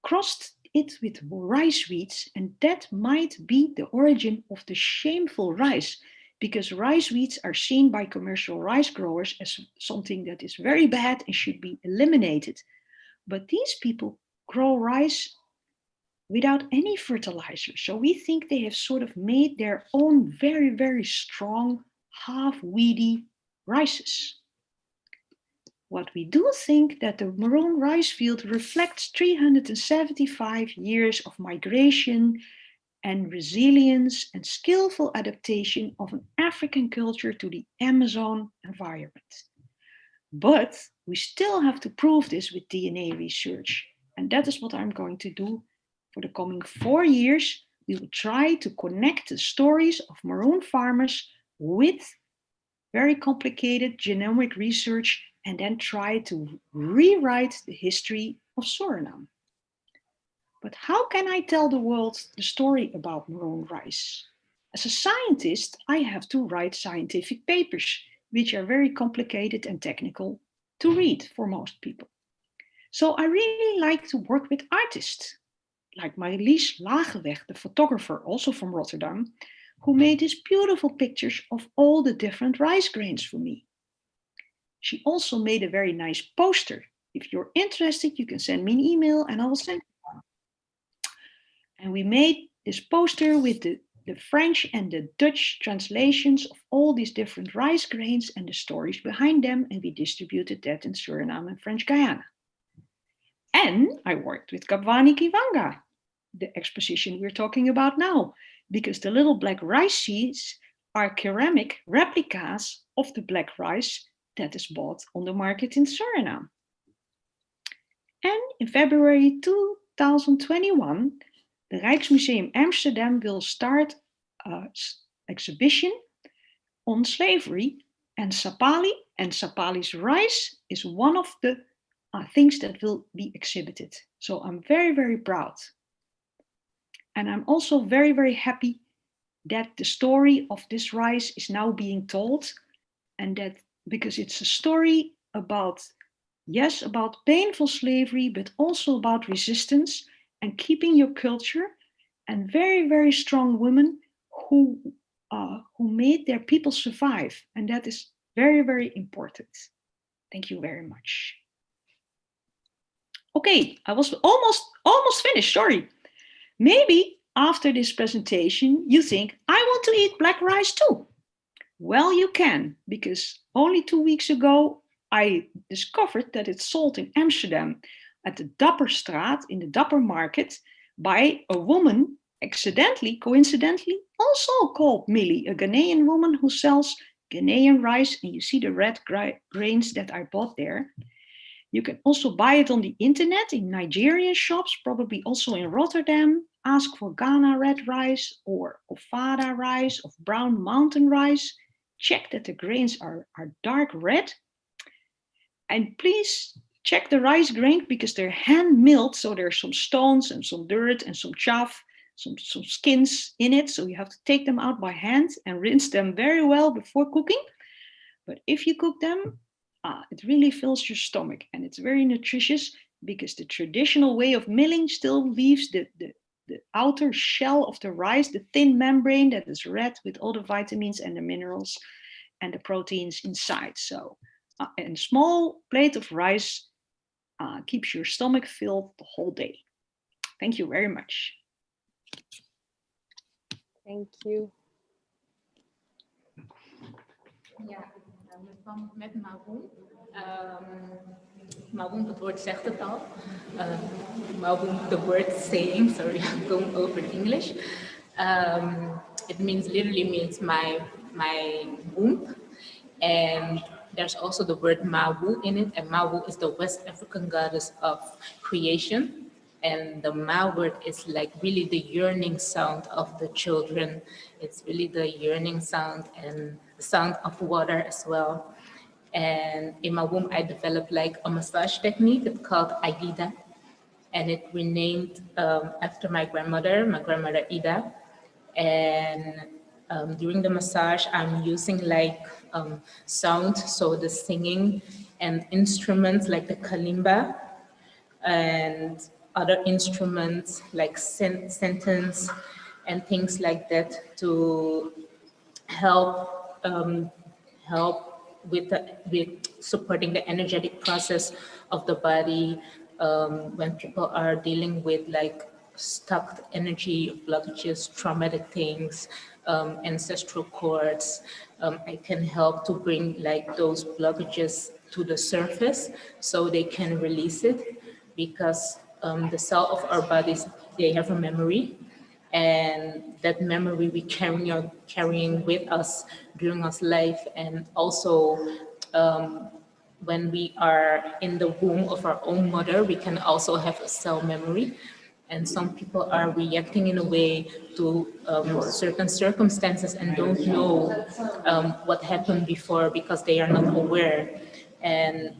crossed it with rice weeds, and that might be the origin of the shameful rice, because rice weeds are seen by commercial rice growers as something that is very bad and should be eliminated. But these people grow rice without any fertilizer. So we think they have sort of made their own very, very strong, half-weedy rices. What we do think that the maroon rice field reflects 375 years of migration and resilience and skillful adaptation of an African culture to the Amazon environment. But we still have to prove this with DNA research. And that is what I'm going to do for the coming 4 years. We will try to connect the stories of maroon farmers with very complicated genomic research, and then try to rewrite the history of Suriname. But how can I tell the world the story about maroon rice? As a scientist, I have to write scientific papers, which are very complicated and technical to read for most people. So I really like to work with artists, like Marlies Lageweg, the photographer, also from Rotterdam, who made these beautiful pictures of all the different rice grains for me. She also made a very nice poster. If you're interested, you can send me an email and I will send you one. And we made this poster with the French and the Dutch translations of all these different rice grains and the stories behind them, and we distributed that in Suriname and French Guyana. And I worked with Kapwani Kiwanga, the exposition we're talking about now, because the little black rice seeds are ceramic replicas of the black rice that is bought on the market in Suriname. And in February 2021, the Rijksmuseum Amsterdam will start an exhibition on slavery and Sapali's rice is one of the things that will be exhibited. So I'm very, very proud. And I'm also very, very happy that the story of this rice is now being told, and that because it's a story about, yes, about painful slavery, but also about resistance and keeping your culture, and very, very strong women who made their people survive. And that is very, very important. Thank you very much. Okay, I was almost finished, sorry. Maybe after this presentation, you think, I want to eat black rice too. Well, you can, because only 2 weeks ago, I discovered that it's sold in Amsterdam at the Dapperstraat in the Dapper Market by a woman, coincidentally, also called Millie, a Ghanaian woman who sells Ghanaian rice, and you see the red grains that I bought there. You can also buy it on the internet in Nigerian shops, probably also in Rotterdam. Ask for Ghana red rice or Ofada rice or brown mountain rice. Check that the grains are dark red. And please check the rice grain because they're hand milled. So there's some stones and some dirt and some chaff, some skins in it. So you have to take them out by hand and rinse them very well before cooking. But if you cook them, it really fills your stomach, and it's very nutritious because the traditional way of milling still leaves the outer shell of the rice, the thin membrane that is red with all the vitamins and the minerals and the proteins inside. So a small plate of rice keeps your stomach filled the whole day. Thank you very much. Thank you. Ja, met Mawoon. Mawoon, het woord zegt het al. Mawoon, the word saying, sorry, I'm going over English. It literally means my womb. And there's also the word Mawu in it. And Mawu is the West African goddess of creation. And the Ma word is like really the yearning sound of the children. It's really the yearning sound and the sound of water as well. And in my womb, I developed like a massage technique. It's called Aida. And it renamed after my grandmother Ida. And during the massage, I'm using like sound, so the singing and instruments like the kalimba and other instruments like sentence and things like that to help with supporting the energetic process of the body when people are dealing with like stuck energy, blockages, traumatic things, ancestral cords. I can help to bring like those blockages to the surface so they can release it, because the cell of our bodies, they have a memory, and that memory we carrying with us during our life. And also when we are in the womb of our own mother, we can also have a cell memory. And some people are reacting in a way to certain circumstances and don't know what happened before because they are not aware. And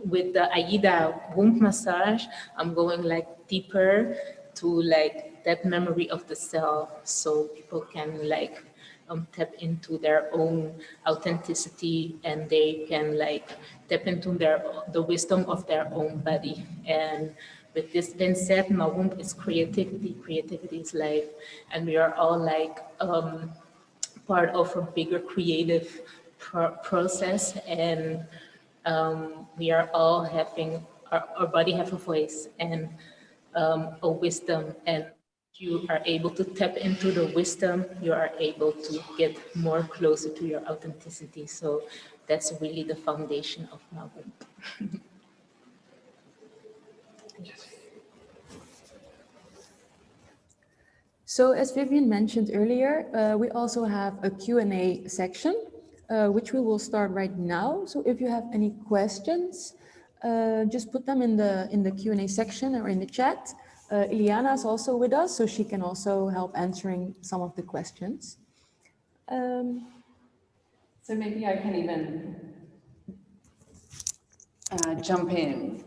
with the Aida womb massage, I'm going like deeper to like that memory of the cell, so people can like tap into their own authenticity, and they can like tap into the wisdom of their own body. And with this being said, my womb is creativity, creativity is life, and we are all like part of a bigger creative process. And we are all having, our body have a voice and a wisdom, and you are able to tap into the wisdom, you are able to get more closer to your authenticity. So that's really the foundation of my womb. So as Vivian mentioned earlier, we also have a Q&A section, which we will start right now. So if you have any questions, just put them in the Q&A section or in the chat. Iliana is also with us, so she can also help answering some of the questions. So maybe I can even jump in,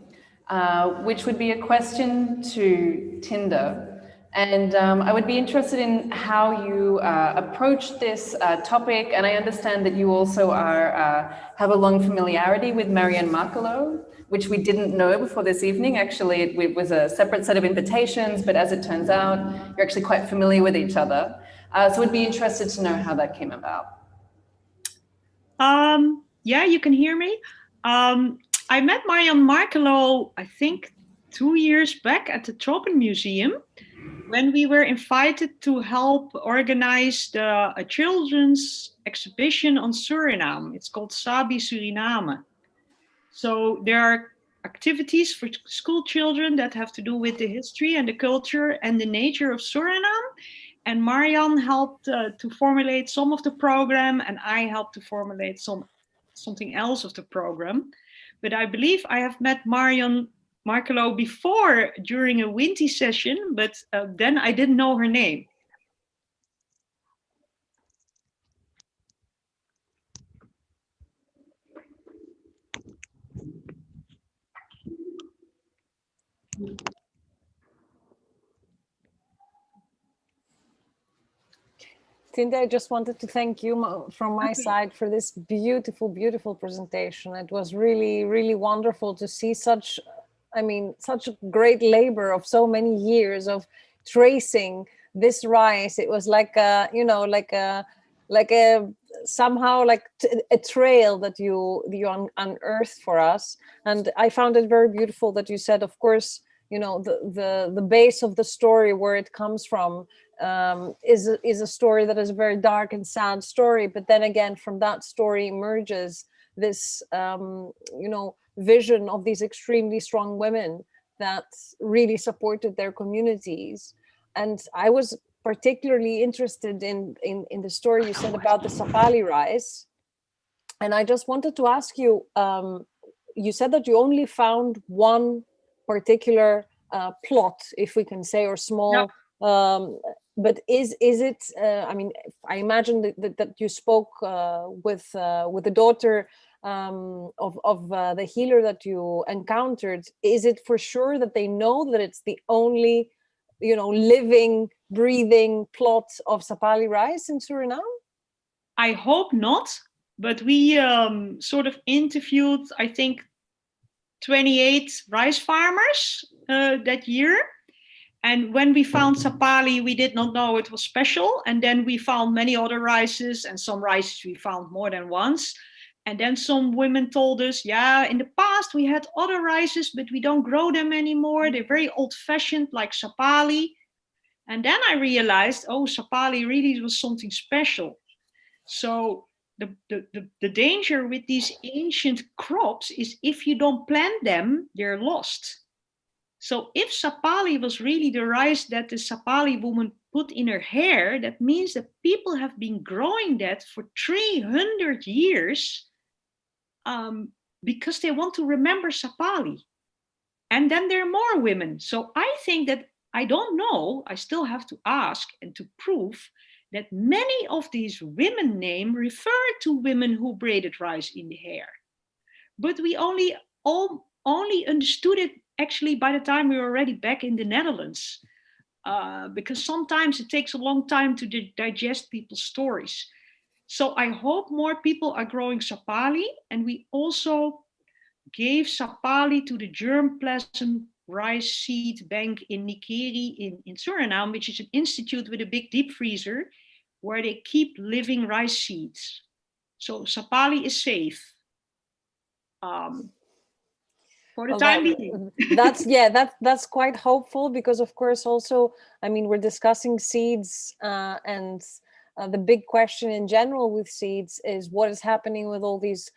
which would be a question to Tinder. And I would be interested in how you approach this topic. And I understand that you also have a long familiarity with Marianne Marcelo, which we didn't know before this evening. Actually, it was a separate set of invitations, but as it turns out, you're actually quite familiar with each other. So we'd be interested to know how that came about. Yeah, you can hear me. I met Marianne Marcelo, I think 2 years back at the Tropen Museum, when we were invited to help organize a children's exhibition on Suriname. It's called Sabi Suriname. So there are activities for school children that have to do with the history and the culture and the nature of Suriname. And Marianne helped to formulate some of the program, and I helped to formulate something else of the program. But I believe I have met Marianne Marcelo before during a Winty session, but then I didn't know her name. Tinte, I just wanted to thank you from my side for this beautiful, beautiful presentation. It was really, really wonderful to see such, I mean, such a great labor of so many years of tracing this rice. It was like a, you know, like a somehow like a trail that you unearthed for us. And I found it very beautiful that you said, of course, you know, the base of the story, where it comes from, is a story that is a very dark and sad story. But then again, from that story emerges this, you know, vision of these extremely strong women that really supported their communities. And I was particularly interested in the story you said about the sapali rice. And I just wanted to ask you, you said that you only found one particular plot, if we can say, or small, but is it, I mean, I imagine that you spoke with the daughter of the healer that you encountered. Is it for sure that they know that it's the only, you know, living, breathing plot of sapali rice in Suriname? I hope not, but we sort of interviewed, I think, 28 rice farmers that year. And when we found sapali, we did not know it was special. And then we found many other rices, and some rices we found more than once. And then some women told us, yeah, in the past we had other rices, but we don't grow them anymore. They're very old-fashioned, like sapali. And then I realized, oh, sapali really was something special. So the danger with these ancient crops is if you don't plant them, they're lost. So if sapali was really the rice that the sapali woman put in her hair, that means that people have been growing that for 300 years because they want to remember sapali. And then there are more women. So I think that, I don't know, I still have to ask and to prove that many of these women names refer to women who braided rice in the hair. But we only understood it actually by the time we were already back in the Netherlands, because sometimes it takes a long time to digest people's stories. So I hope more people are growing sapali, and we also gave sapali to the germplasm rice seed bank in Nikeri in Suriname, which is an institute with a big deep freezer where they keep living rice seeds. So sapali is safe. For the time being. That's quite hopeful, because of course also, I mean, we're discussing seeds and the big question in general with seeds is what is happening with all these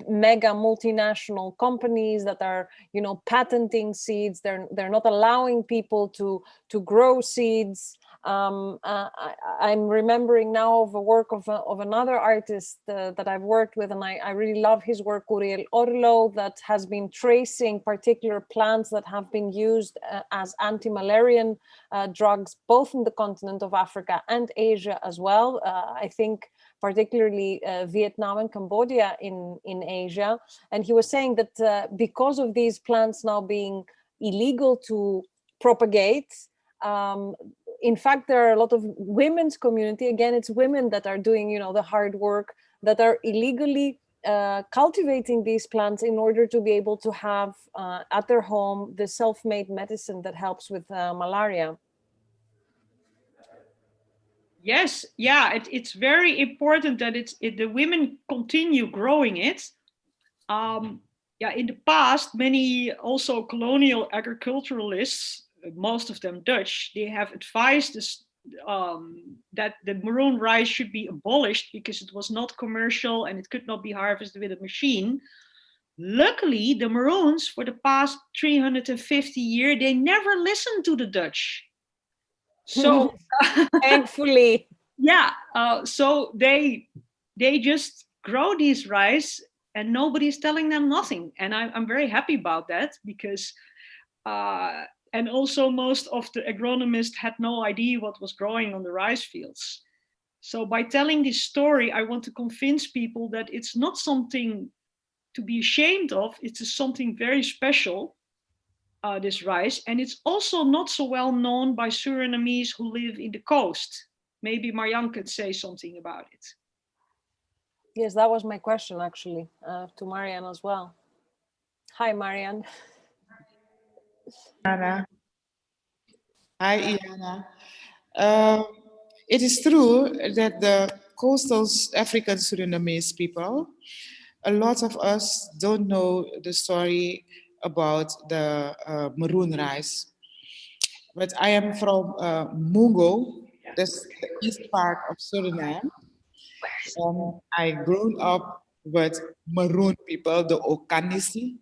mega multinational companies that are, you know, patenting seeds. They're not allowing people to grow seeds. I'm remembering now of a work of another artist that I've worked with, and I really love his work, Uriel Orlo, that has been tracing particular plants that have been used as anti-malarian drugs, both in the continent of Africa and Asia as well. I think particularly Vietnam and Cambodia in Asia. And he was saying that because of these plants now being illegal to propagate, in fact, there are a lot of women's community. Again, it's women that are doing, you know, the hard work, that are illegally cultivating these plants in order to be able to have at their home the self-made medicine that helps with malaria. Yes, yeah, it's very important that the women continue growing it. Yeah, yeah, in the past, many also colonial agriculturalists, most of them Dutch, they have advised this, that the maroon rice should be abolished because it was not commercial and it could not be harvested with a machine. Luckily, the Maroons, for the past 350 years, they never listened to the Dutch. So, thankfully, yeah, so they just grow these rice, and nobody's telling them nothing. And I'm very happy about that, because and also most of the agronomists had no idea what was growing on the rice fields. So by telling this story, I want to convince people that it's not something to be ashamed of. It's something very special, this rice. And it's also not so well known by Surinamese who live in the coast. Maybe Marianne could say something about it. Yes, that was my question, actually, to Marianne as well. Hi, Marianne. Anna. Hi, Iana. It is true that the coastal African Surinamese people, a lot of us don't know the story about the maroon rice. But I am from Mungo, that's the east part of Suriname. I grew up with maroon people, the Okanisi,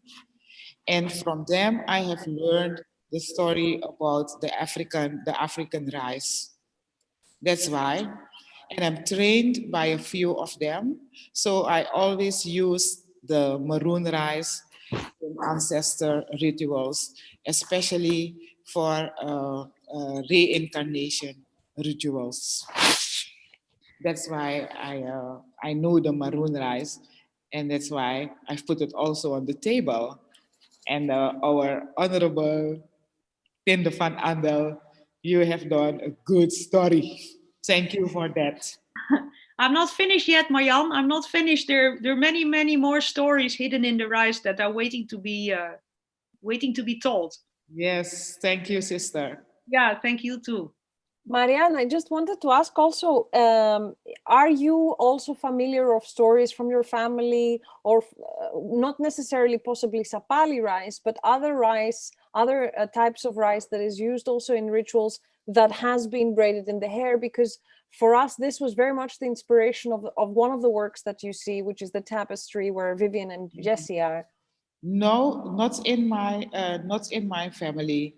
and from them I have learned the story about the African rice. That's why, and I'm trained by a few of them. So I always use the maroon rice in ancestor rituals, especially for reincarnation rituals. That's why I know the maroon rice, and that's why I've put it also on the table. And our honorable Tinde van Andel, you have done a good story. Thank you for that. I'm not finished yet, Marianne. I'm not finished. There are many, many more stories hidden in the rice that are waiting to be told. Yes, thank you, sister. Yeah, thank you too. Marianne, I just wanted to ask also, are you also familiar of stories from your family, or not necessarily possibly sapali rice, but other rice, other types of rice that is used also in rituals that has been braided in the hair? Because for us, this was very much the inspiration of one of the works that you see, which is the tapestry where Vivian and Jessie are. No, not in my family.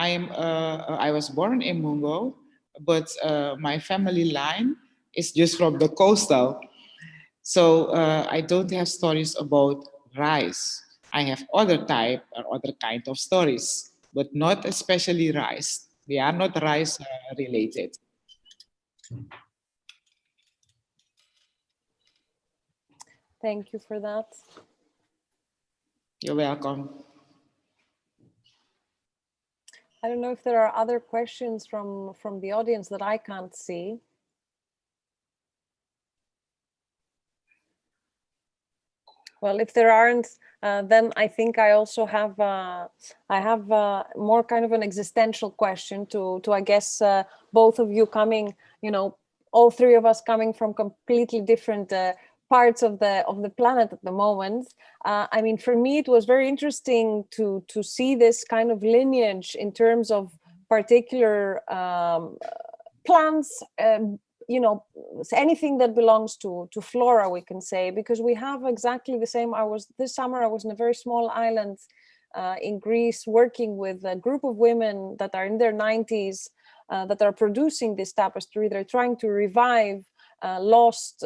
I was born in Mungo, but my family line is just from the coastal. So I don't have stories about rice. I have other type or other kind of stories, but not especially rice. They are not rice related. Thank you for that. You're welcome. I don't know if there are other questions from the audience that I can't see. Well, if there aren't, then I think I also have more kind of an existential question to I guess both of you coming, all three of us coming from completely different parts of the planet at the moment. I mean, for me, it was very interesting to see this kind of lineage in terms of particular plants. Anything that belongs to flora, we can say, because we have exactly the same. This summer I was in a very small island in Greece, working with a group of women that are in their 90s that are producing this tapestry. They're trying to revive lost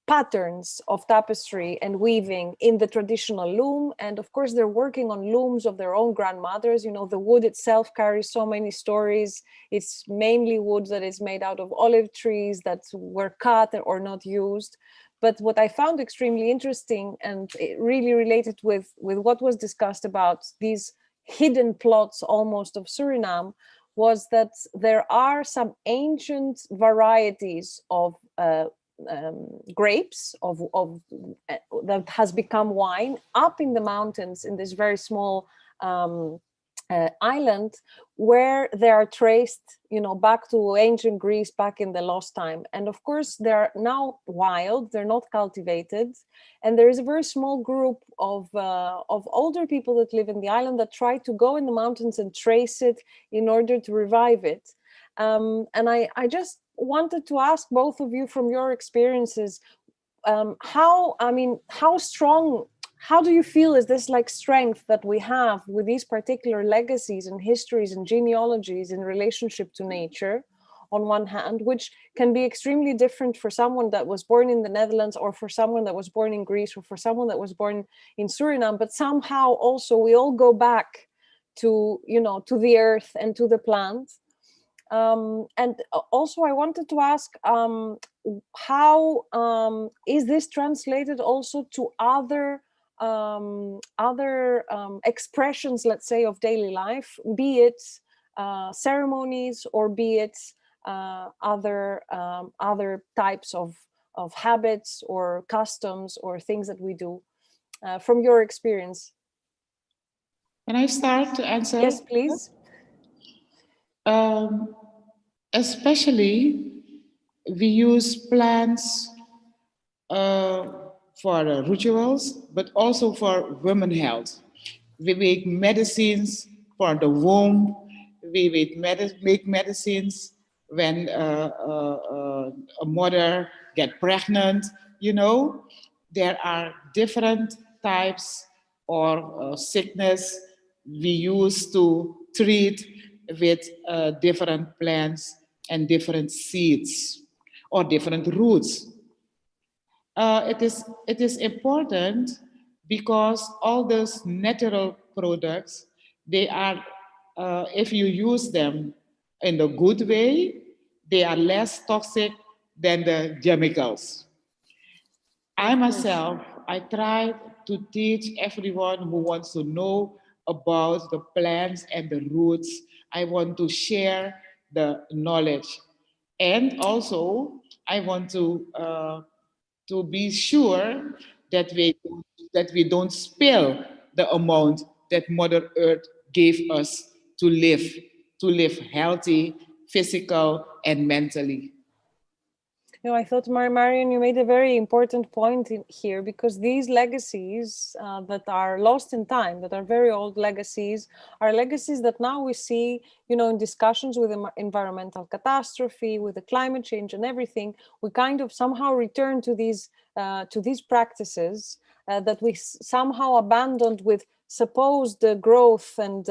patterns of tapestry and weaving in the traditional loom. And of course, they're working on looms of their own grandmothers. The wood itself carries so many stories. It's mainly wood that is made out of olive trees that were cut or not used. But what I found extremely interesting, and it really related with what was discussed about these hidden plots almost of Suriname, was that there are some ancient varieties of grapes that has become wine up in the mountains in this very small island where they are traced, back to ancient Greece, back in the lost time. And of course, they're now wild, they're not cultivated. And there is a very small group of older people that live in the island that try to go in the mountains and trace it in order to revive it. And I just wanted to ask both of you, from your experiences, how strong, how do you feel is this like strength that we have with these particular legacies and histories and genealogies in relationship to nature on one hand, which can be extremely different for someone that was born in the Netherlands, or for someone that was born in Greece, or for someone that was born in Suriname, but somehow also we all go back to, to the earth and to the plant. And also I wanted to ask, how is this translated also to other expressions, let's say, of daily life, be it ceremonies, or be it other types of habits or customs or things that we do, from your experience? Can I start to answer? Yes, please. Especially, we use plants for rituals, but also for women health. We make medicines for the womb. We make medicines when a mother gets pregnant. There are different types or sickness we use to treat with different plants and different seeds or different roots. It is important because all those natural products, they are, if you use them in a good way, they are less toxic than the chemicals. I myself, I try to teach everyone who wants to know about the plants and the roots. I want to share the knowledge. And also, I want to be sure that we don't spill the amount that Mother Earth gave us to live healthy, physical and mentally. I thought, Marianne, you made a very important point here, because these legacies that are lost in time, that are very old legacies, are legacies that now we see, in discussions with environmental catastrophe, with the climate change and everything. We kind of somehow return to these practices that we somehow abandoned with supposed growth and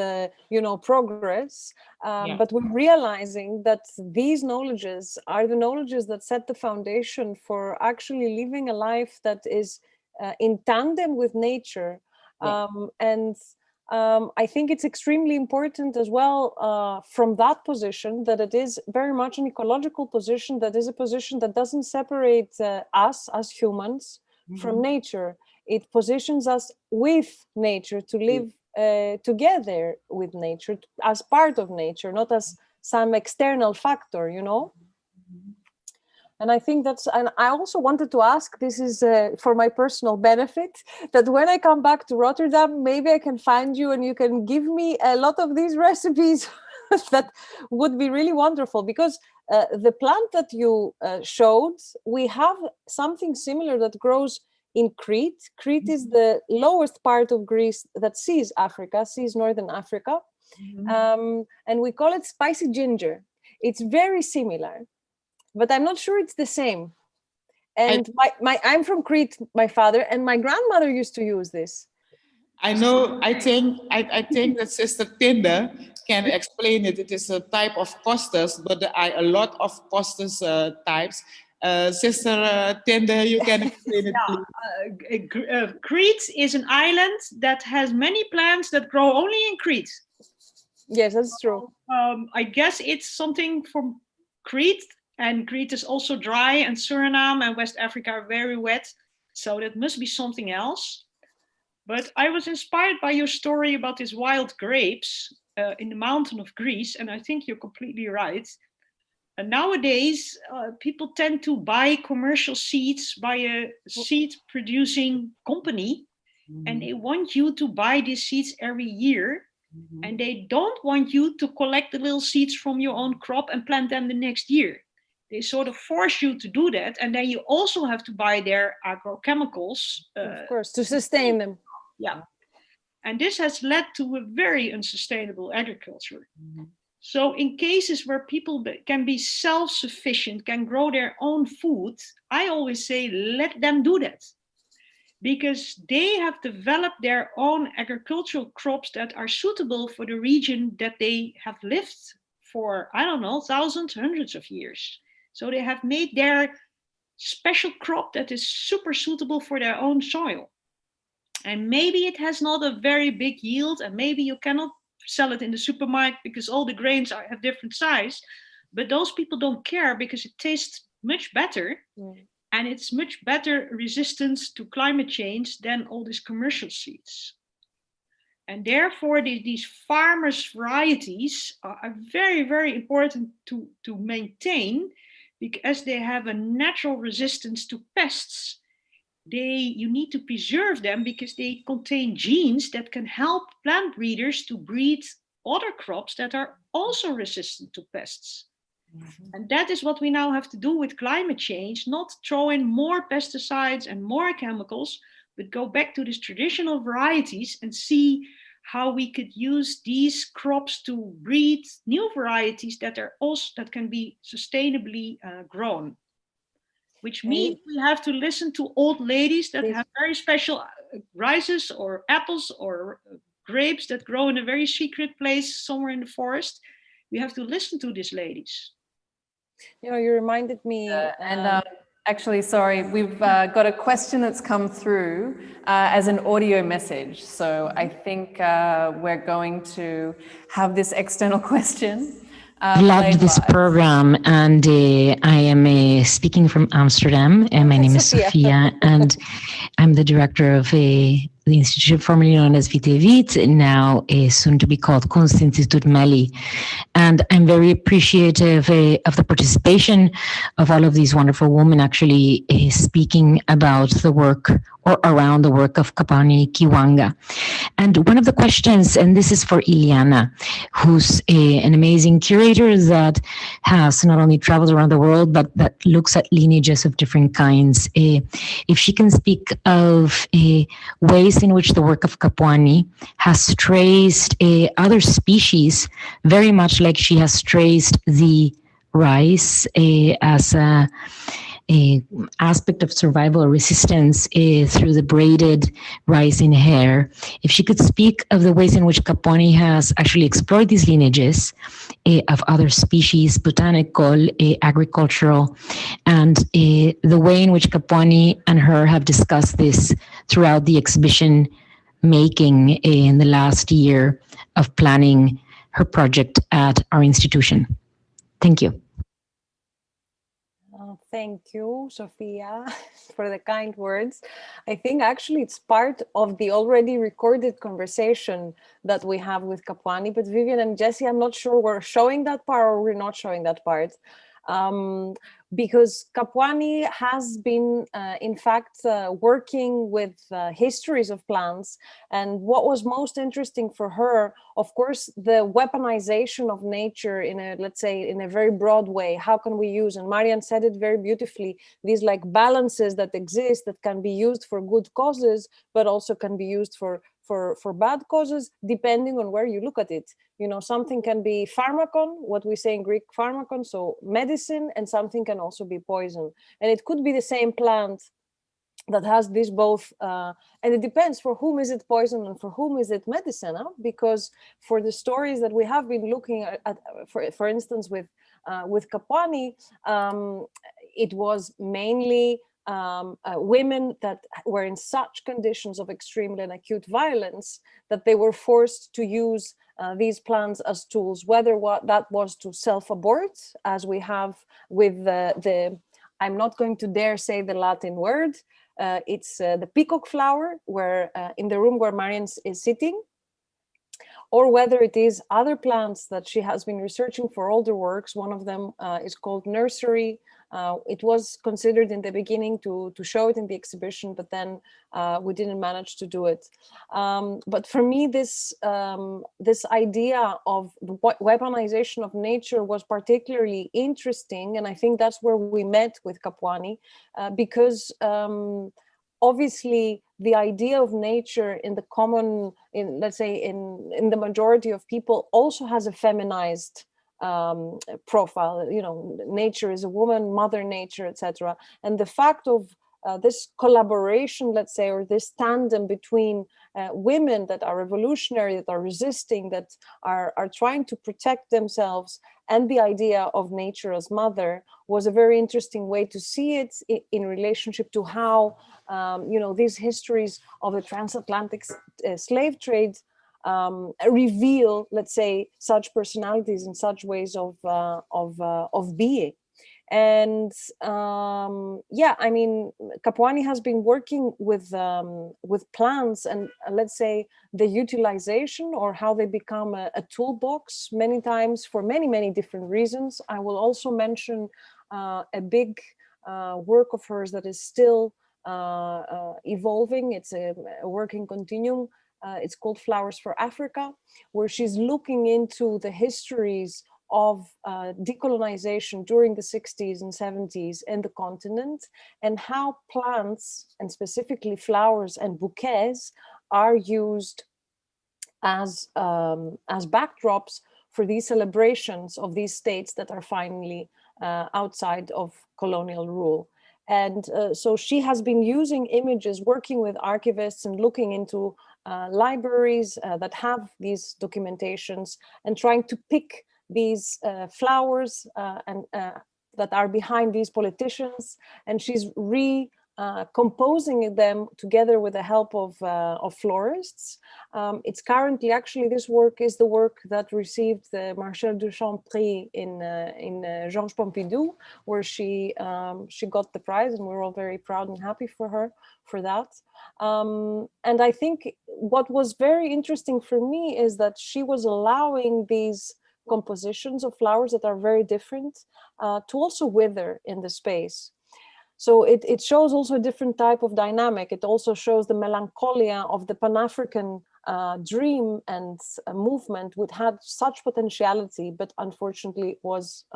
progress, but we're realizing that these knowledges are the knowledges that set the foundation for actually living a life that is in tandem with nature. And I think it's extremely important as well, from that position, that it is very much an ecological position, that is a position that doesn't separate us as humans from nature. It positions us with nature to live together with nature, as part of nature, not as some external factor, And I think and I also wanted to ask, this is for my personal benefit, that when I come back to Rotterdam, maybe I can find you and you can give me a lot of these recipes. That would be really wonderful, because the plant that you showed, we have something similar that grows in Crete. Crete is the lowest part of Greece that sees northern Africa. And we call it spicy ginger. It's very similar, but I'm not sure it's the same. And I'm from Crete, my father, and my grandmother used to use this. I know, I think that Sister Tinder can explain it. It is a type of costas, but there are a lot of costas types. Sister Tinder, you can explain it, please. Crete is an island that has many plants that grow only in Crete. Yes, that's true. I guess it's something from Crete, and Crete is also dry, and Suriname and West Africa are very wet. So that must be something else. But I was inspired by your story about these wild grapes in the mountain of Greece, and I think you're completely right. And nowadays, people tend to buy commercial seeds by a seed-producing company, and they want you to buy these seeds every year. And they don't want you to collect the little seeds from your own crop and plant them the next year. They sort of force you to do that. And then you also have to buy their agrochemicals. Of course, to sustain them. Yeah. And this has led to a very unsustainable agriculture. So in cases where people can be self-sufficient, can grow their own food, I always say, let them do that. Because they have developed their own agricultural crops that are suitable for the region that they have lived for, I don't know, thousands, hundreds of years. So they have made their special crop that is super suitable for their own soil. And maybe it has not a very big yield, and maybe you cannot sell it in the supermarket because all the grains have different size, but those people don't care because it tastes much better. And it's much better resistance to climate change than all these commercial seeds. And therefore, these farmers' varieties are very, very important to maintain, because they have a natural resistance to pests. You need to preserve them because they contain genes that can help plant breeders to breed other crops that are also resistant to pests. And that is what we now have to do with climate change, not throw in more pesticides and more chemicals, but go back to these traditional varieties and see how we could use these crops to breed new varieties that can be sustainably grown. Which means we have to listen to old ladies that have very special rices or apples or grapes that grow in a very secret place somewhere in the forest. We have to listen to these ladies. You know, you reminded me. Actually, sorry, we've got a question that's come through as an audio message. So I think we're going to have this external question. Loved this program, and I am speaking from Amsterdam, and my name is Sophia, and I'm the director of the institute formerly known as VTVIT, now soon to be called Kunstinstituut Meli. And I'm very appreciative of the participation of all of these wonderful women actually speaking about the work or around the work of Kapani Kiwanga. And one of the questions, and this is for Iliana, who's an amazing curator that has not only traveled around the world, but that looks at lineages of different kinds. If she can speak of ways in which the work of Kapwani has traced other species, very much like she has traced the rice as a aspect of survival or resistance through the braided rice in hair. If she could speak of the ways in which Kapwani has actually explored these lineages of other species, botanical, agricultural, and the way in which Kapwani and her have discussed this throughout the exhibition making in the last year of planning her project at our institution. Thank you. Thank you, Sophia, for the kind words. I think actually it's part of the already recorded conversation that we have with Kapwani, but Vivian and Jessie, I'm not sure we're showing that part or we're not showing that part. Because Kapwani has been, in fact, working with histories of plants. And what was most interesting for her, of course, the weaponization of nature in a, let's say, in a very broad way. How can we use, and Marianne said it very beautifully, these like balances that exist that can be used for good causes, but also can be used for bad causes, depending on where you look at it. You know, something can be pharmakon, what we say in Greek, pharmakon, so medicine, and something can also be poison. And it could be the same plant that has these both, and it depends for whom is it poison and for whom is it medicine, huh? Because for the stories that we have been looking at for instance, with Kapwani, it was mainly women that were in such conditions of extreme and acute violence that they were forced to use these plants as tools, whether that was to self-abort, as we have with I'm not going to dare say the Latin word, it's the peacock flower, where in the room where Marianne is sitting, or whether it is other plants that she has been researching for older works. One of them is called Nursery, It was considered in the beginning to show it in the exhibition, but then we didn't manage to do it. But for me, this idea of the weaponization of nature was particularly interesting, and I think that's where we met with Kapwani, because obviously the idea of nature in the common, let's say in the majority of people, also has a feminized profile. You know, nature is a woman, mother nature, etc. And the fact of this collaboration, let's say, or this tandem between women that are revolutionary, that are resisting, that are trying to protect themselves, and the idea of nature as mother was a very interesting way to see it in relationship to how, these histories of the transatlantic slave trade reveal, let's say, such personalities and such ways of being. And yeah, I mean, Kapwani has been working with plants and let's say the utilization or how they become a toolbox many times for many different reasons. I will also mention a big work of hers that is still evolving. It's a working continuum. It's called Flowers for Africa, where she's looking into the histories of decolonization during the 60s and 70s in the continent, and how plants, and specifically flowers and bouquets, are used as backdrops for these celebrations of these states that are finally outside of colonial rule. And so she has been using images, working with archivists and looking into libraries that have these documentations and trying to pick these flowers and that are behind these politicians, and she's composing them together with the help of florists. It's currently, actually, this work is the work that received the Marcel Duchamp Prix in Georges Pompidou, where she got the prize, and we're all very proud and happy for her for that. And I think what was very interesting for me is that she was allowing these compositions of flowers that are very different to also wither in the space. So it shows also a different type of dynamic. It also shows the melancholia of the Pan-African dream and movement, which had such potentiality, but unfortunately was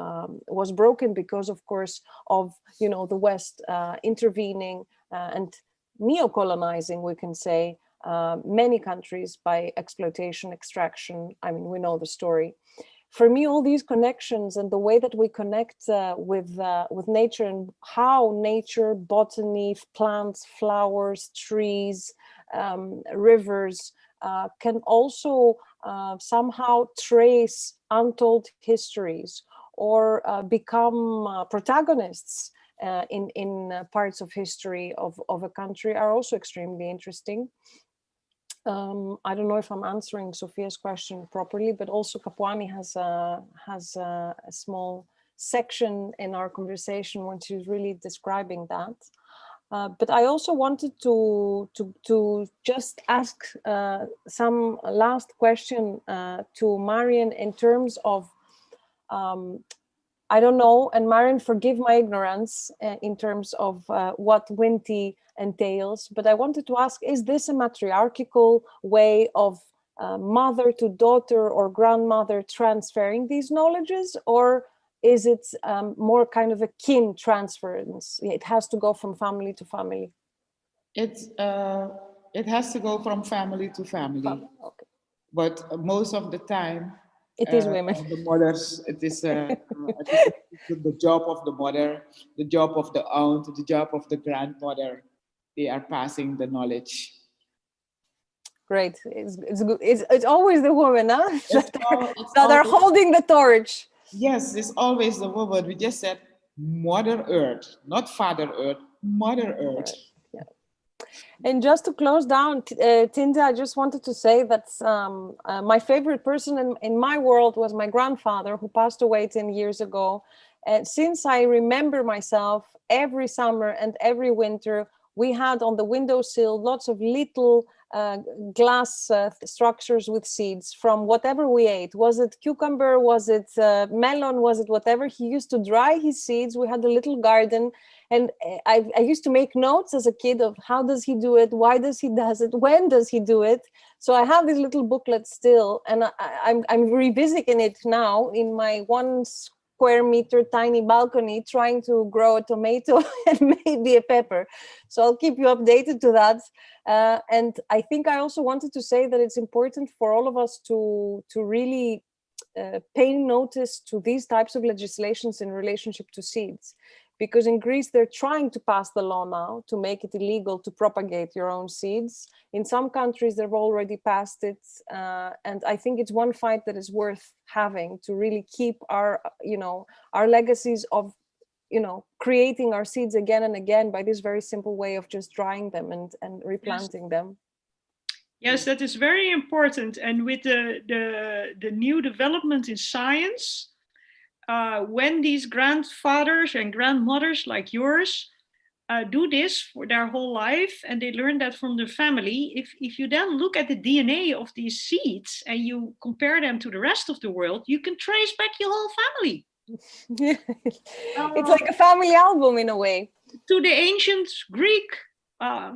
broken because, of course, of the West intervening and neo-colonizing, we can say, many countries by exploitation, extraction. I mean, we know the story. For me, all these connections and the way that we connect with nature, and how nature, botany, plants, flowers, trees, rivers can also somehow trace untold histories or become protagonists in parts of history of a country, are also extremely interesting. I don't know if I'm answering Sophia's question properly, but also Kapwani has a small section in our conversation when she's really describing that. But I also wanted to just ask some last question to Marianne in terms of, I don't know, and Marianne, forgive my ignorance in terms of what Winti entails, but I wanted to ask, is this a matriarchal way of mother to daughter or grandmother transferring these knowledges, or is it more kind of a kin transference? It has to go from family to family. It has to go from family to family. Okay. But most of the time, it is women. The mothers, it is the job of the mother, the job of the aunt, the job of the grandmother. They are passing the knowledge. Great. It's good. It's always the woman, huh? that are holding the torch. Yes, it's always the woman. We just said Mother Earth, not Father Earth, Mother Earth. Yeah. And just to close down, Tinda, I just wanted to say that my favorite person in my world was my grandfather, who passed away 10 years ago. And since I remember myself, every summer and every winter, we had on the windowsill lots of little glass structures with seeds from whatever we ate. Was it cucumber? Was it melon? Was it whatever? He used to dry his seeds. We had a little garden, and I used to make notes as a kid of how does he do it? Why does he does it? When does he do it? So I have this little booklet still, and I'm revisiting it now in my 1 square meter tiny balcony, trying to grow a tomato and maybe a pepper. So I'll keep you updated to that. And I think I also wanted to say that it's important for all of us to really pay notice to these types of legislations in relationship to seeds. Because in Greece, they're trying to pass the law now to make it illegal to propagate your own seeds. In some countries, they've already passed it. And I think it's one fight that is worth having to really keep our, our legacies of, creating our seeds again and again by this very simple way of just drying them and replanting them. Yes, that is very important. And with the new development in science, when these grandfathers and grandmothers like yours do this for their whole life, and they learn that from their family, if you then look at the DNA of these seeds and you compare them to the rest of the world, you can trace back your whole family. It's like a family album in a way. To the ancient Greek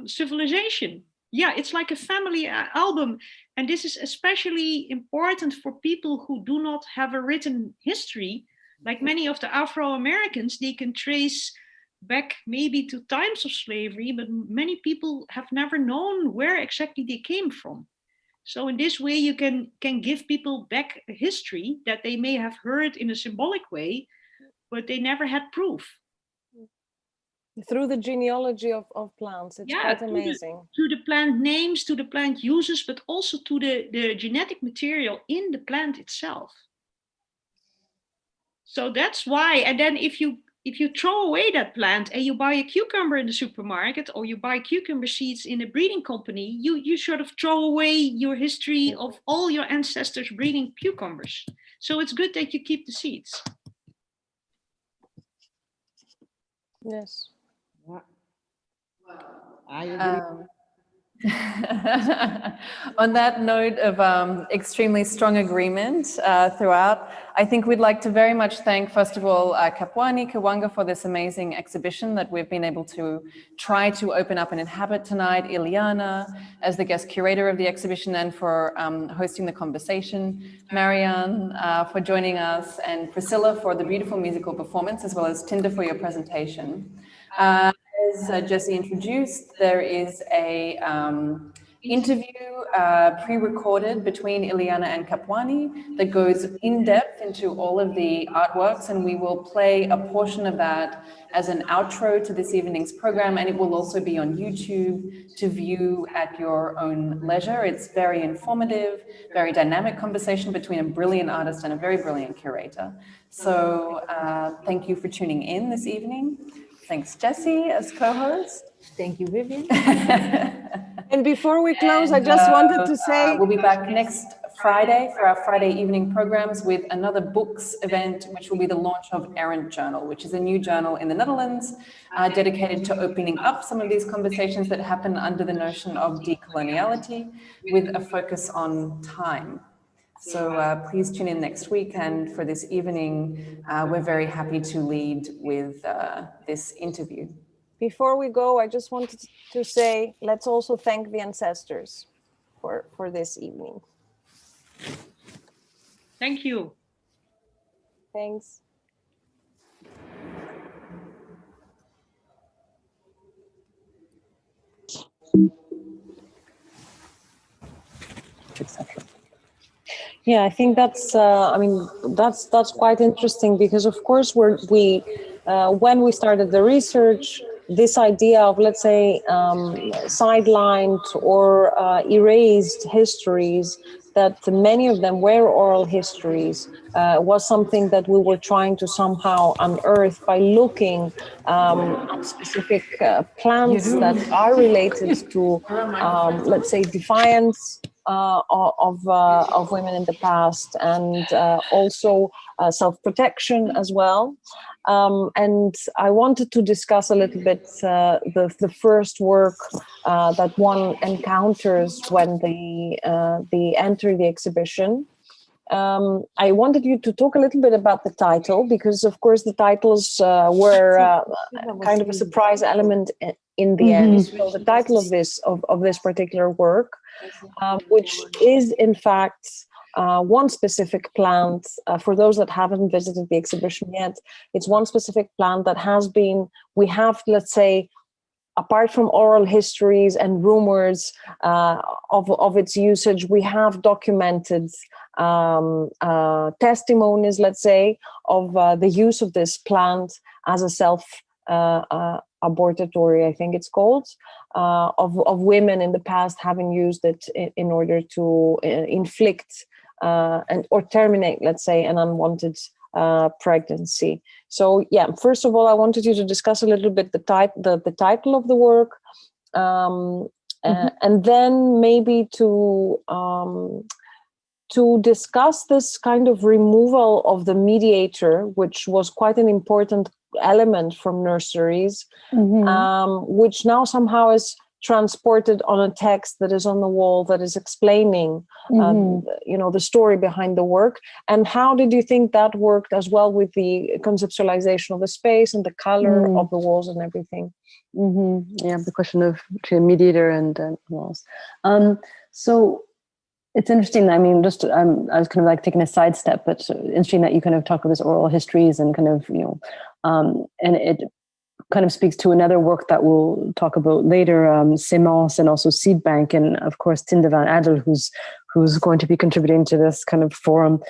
civilization. Yeah, it's like a family album. And this is especially important for people who do not have a written history. Like many of the Afro-Americans, they can trace back maybe to times of slavery, but many people have never known where exactly they came from. So in this way, you can give people back a history that they may have heard in a symbolic way, but they never had proof. Through the genealogy of plants, it's quite amazing. To the plant names, to the plant uses, but also to the genetic material in the plant itself. So that's why, and then if you throw away that plant and you buy a cucumber in the supermarket, or you buy cucumber seeds in a breeding company, you sort of throw away your history of all your ancestors breeding cucumbers. So it's good that you keep the seeds. Yes. I agree. On that note of extremely strong agreement throughout, I think we'd like to very much thank, first of all, Kapwani, Kawanga for this amazing exhibition that we've been able to try to open up and inhabit tonight, Ileana as the guest curator of the exhibition and for hosting the conversation, Marianne for joining us, and Priscilla for the beautiful musical performance, as well as Tinder for your presentation. As Jesse introduced, there is a interview pre-recorded between Ileana and Kapwani that goes in depth into all of the artworks, and we will play a portion of that as an outro to this evening's program, and it will also be on YouTube to view at your own leisure. It's very informative, very dynamic conversation between a brilliant artist and a very brilliant curator. So thank you for tuning in this evening. Thanks, Jesse, as co-host. Thank you, Vivian. And before we close, I just wanted to say... we'll be back next Friday for our Friday evening programs with another books event, which will be the launch of Errant Journal, which is a new journal in the Netherlands dedicated to opening up some of these conversations that happen under the notion of decoloniality with a focus on time. So please tune in next week, and for this evening, we're very happy to lead with this interview. Before we go, I just wanted to say, let's also thank the ancestors for this evening. Thank you. Thanks. Yeah, I think that's. That's quite interesting because, of course, when we started the research, this idea of, let's say, sidelined or erased histories, that many of them were oral histories, was something that we were trying to somehow unearth by looking at specific plants that are related to, let's say, defiance, of women in the past, and also self-protection as well. And I wanted to discuss a little bit the first work that one encounters when they enter the exhibition. I wanted you to talk a little bit about the title, because of course the titles were kind of a surprise element in the end. So the title of this particular work, which is in fact one specific plant, for those that haven't visited the exhibition yet, it's one specific plant that we have, let's say, apart from oral histories and rumors of its usage, we have documented testimonies, let's say, of the use of this plant as a self-abortatory, I think it's called, of women in the past having used it in order to inflict or terminate, let's say, an unwanted pregnancy. So yeah, first of all, I wanted you to discuss a little bit the title of the work, and then maybe to discuss this kind of removal of the mediator, which was quite an important element from nurseries, which now somehow is transported on a text that is on the wall that is explaining the story behind the work. And how did you think that worked as well with the conceptualization of the space and the color of the walls and everything? Yeah, the question of between mediator and walls. So it's interesting. I mean, I was kind of like taking a sidestep, but interesting that you kind of talk about this oral histories and kind of, and it kind of speaks to another work that we'll talk about later, Semence and also Seed Bank, and of course Tinde van Adel, who's going to be contributing to this kind of forum,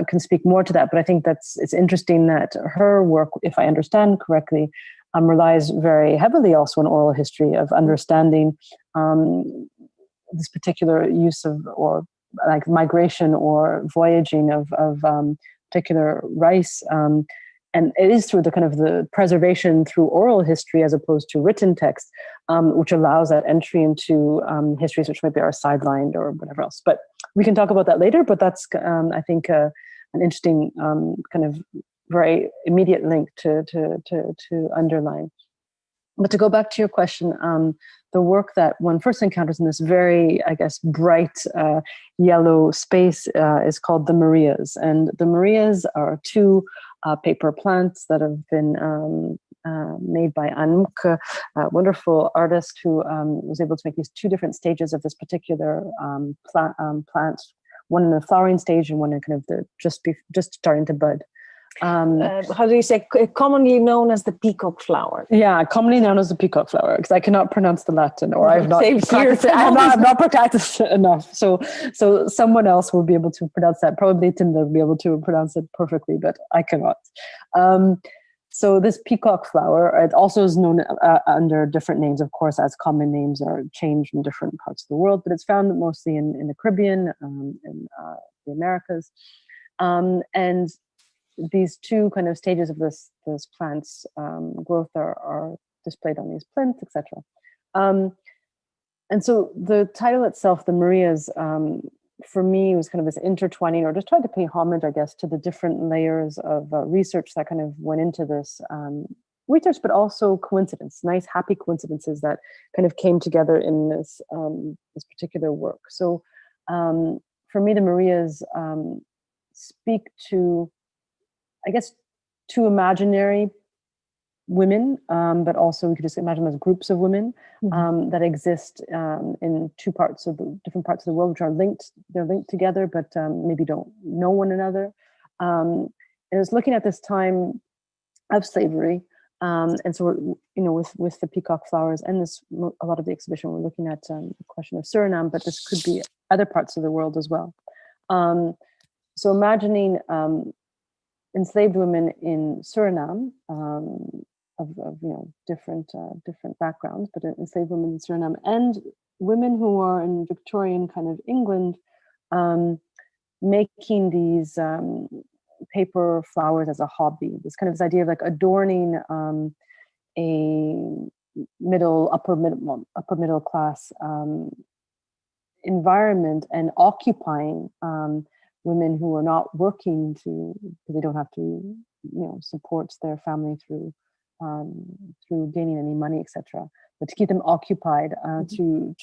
can speak more to that. But I think it's interesting that her work, if I understand correctly, relies very heavily also on oral history of understanding this particular use of, or like migration or voyaging of particular rice. And it is through the kind of the preservation through oral history as opposed to written text, which allows that entry into histories which maybe are sidelined or whatever else. But we can talk about that later. But that's, I think, an interesting kind of very immediate link to underline. But to go back to your question, the work that one first encounters in this very, I guess, bright yellow space is called the Marias. And the Marias are two paper plants that have been made by Anouk, a wonderful artist who was able to make these two different stages of this particular plant, one in the flowering stage and one in kind of the just starting to bud. How do you say, commonly known as the peacock flower? Yeah, commonly known as the peacock flower, because I cannot pronounce the Latin, or I've not practiced enough. So someone else will be able to pronounce that. Probably Tim will be able to pronounce it perfectly, but I cannot. So this peacock flower, it also is known under different names, of course, as common names are changed in different parts of the world, but it's found mostly in the Caribbean, in the Americas, and these two kind of stages of this plant's growth are displayed on these plinths, etc. And so the title itself, the Marias, for me was kind of this intertwining, or just trying to pay homage, I guess, to the different layers of research that kind of went into this research, but also coincidence, nice, happy coincidences that kind of came together in this this particular work. So for me, the Marias speak to, I guess, two imaginary women, but also we could just imagine as groups of women that exist in different parts of the world, which are linked. They're linked together, but maybe don't know one another. And it's looking at this time of slavery, and so we're, with the peacock flowers and a lot of the exhibition, we're looking at the question of Suriname, but this could be other parts of the world as well. So imagining enslaved women in Suriname, of different backgrounds, but enslaved women in Suriname, and women who are in Victorian kind of England, making these paper flowers as a hobby. This idea of like adorning a upper middle class environment and occupying women who are not working because they don't have to, support their family through gaining any money, etc. But to keep them occupied, to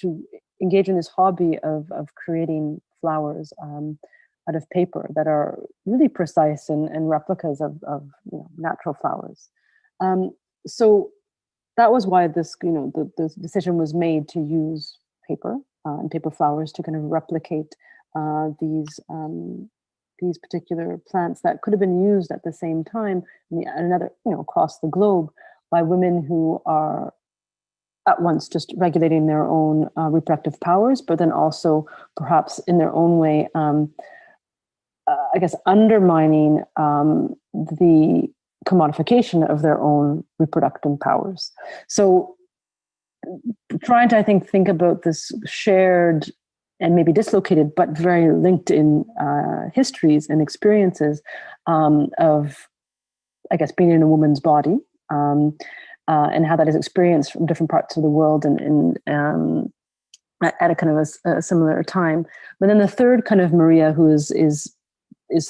engage in this hobby of creating flowers out of paper that are really precise and replicas of natural flowers. So that was why this, the decision was made to use paper and paper flowers to kind of replicate these particular plants that could have been used at the same time across the globe by women who are at once just regulating their own reproductive powers, but then also perhaps in their own way, I guess, undermining the commodification of their own reproductive powers. So trying to, I think about this shared and maybe dislocated, but very linked in histories and experiences of, I guess, being in a woman's body and how that is experienced from different parts of the world and at a kind of a similar time. But then the third kind of Maria, who is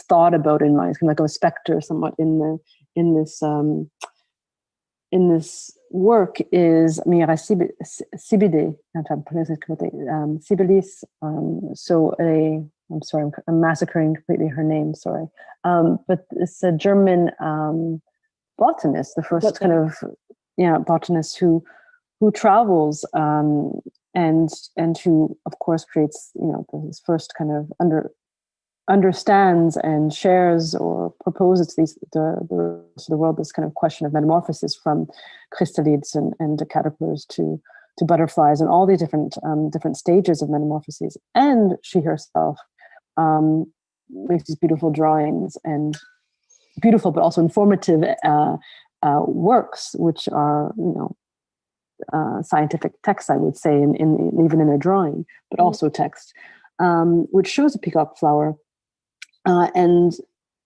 thought about in mind, kind of like a specter somewhat in this work, is Mira Sibide, I'm pronouncing it correctly, Sibilis. I'm sorry, I'm massacring completely her name, sorry. But it's a German botanist, the first kind of botanist who travels and who, of course, creates this first kind of understands and shares or proposes to the rest of the world this kind of question of metamorphosis from chrysalids and caterpillars to butterflies and all these different stages of metamorphoses. And she herself makes these beautiful drawings and beautiful but also informative works, which are scientific texts, I would say, in even in a drawing, but also text, which shows a peacock flower. And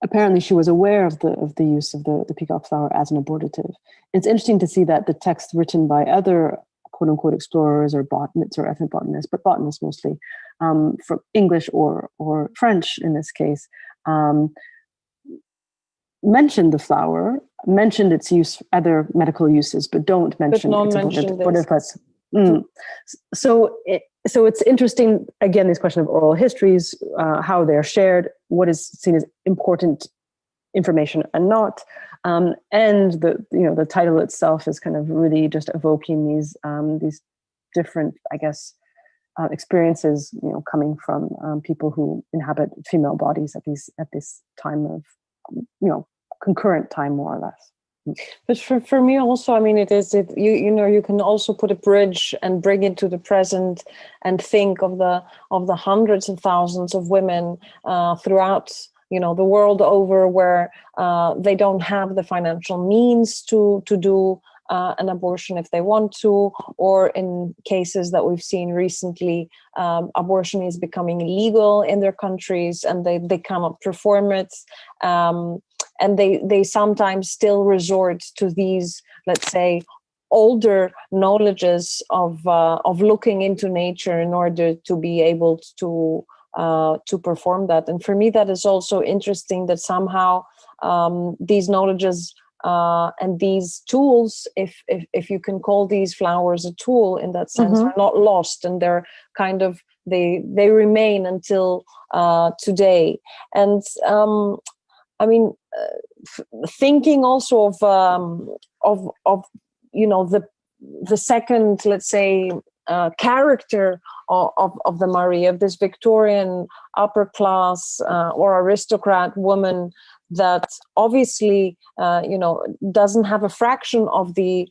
apparently she was aware of the use of the peacock flower as an abortive. It's interesting to see that the text written by other quote unquote explorers or botanists or ethnobotanists, but botanists mostly, from English or French in this case, mentioned the flower, mentioned its use, other medical uses, but don't mention its abortive place. So it's interesting, again, this question of oral histories, how they're shared, what is seen as important information and not, and the title itself is kind of really just evoking these different, I guess, experiences, coming from people who inhabit female bodies at this time of, concurrent time, more or less. But for me also, I mean, you can also put a bridge and bring it to the present and think of the hundreds of thousands of women throughout, the world over, where they don't have the financial means to do an abortion if they want to, or in cases that we've seen recently, abortion is becoming illegal in their countries and they cannot perform it. And they sometimes still resort to these, let's say, older knowledges of looking into nature in order to be able to perform that. And for me, that is also interesting that somehow these knowledges and these tools, if you can call these flowers a tool in that sense, are not lost, and they're kind of they remain until today. And I mean, thinking also of the second, let's say, character of the Marie, of this Victorian upper class or aristocrat woman that obviously doesn't have a fraction of the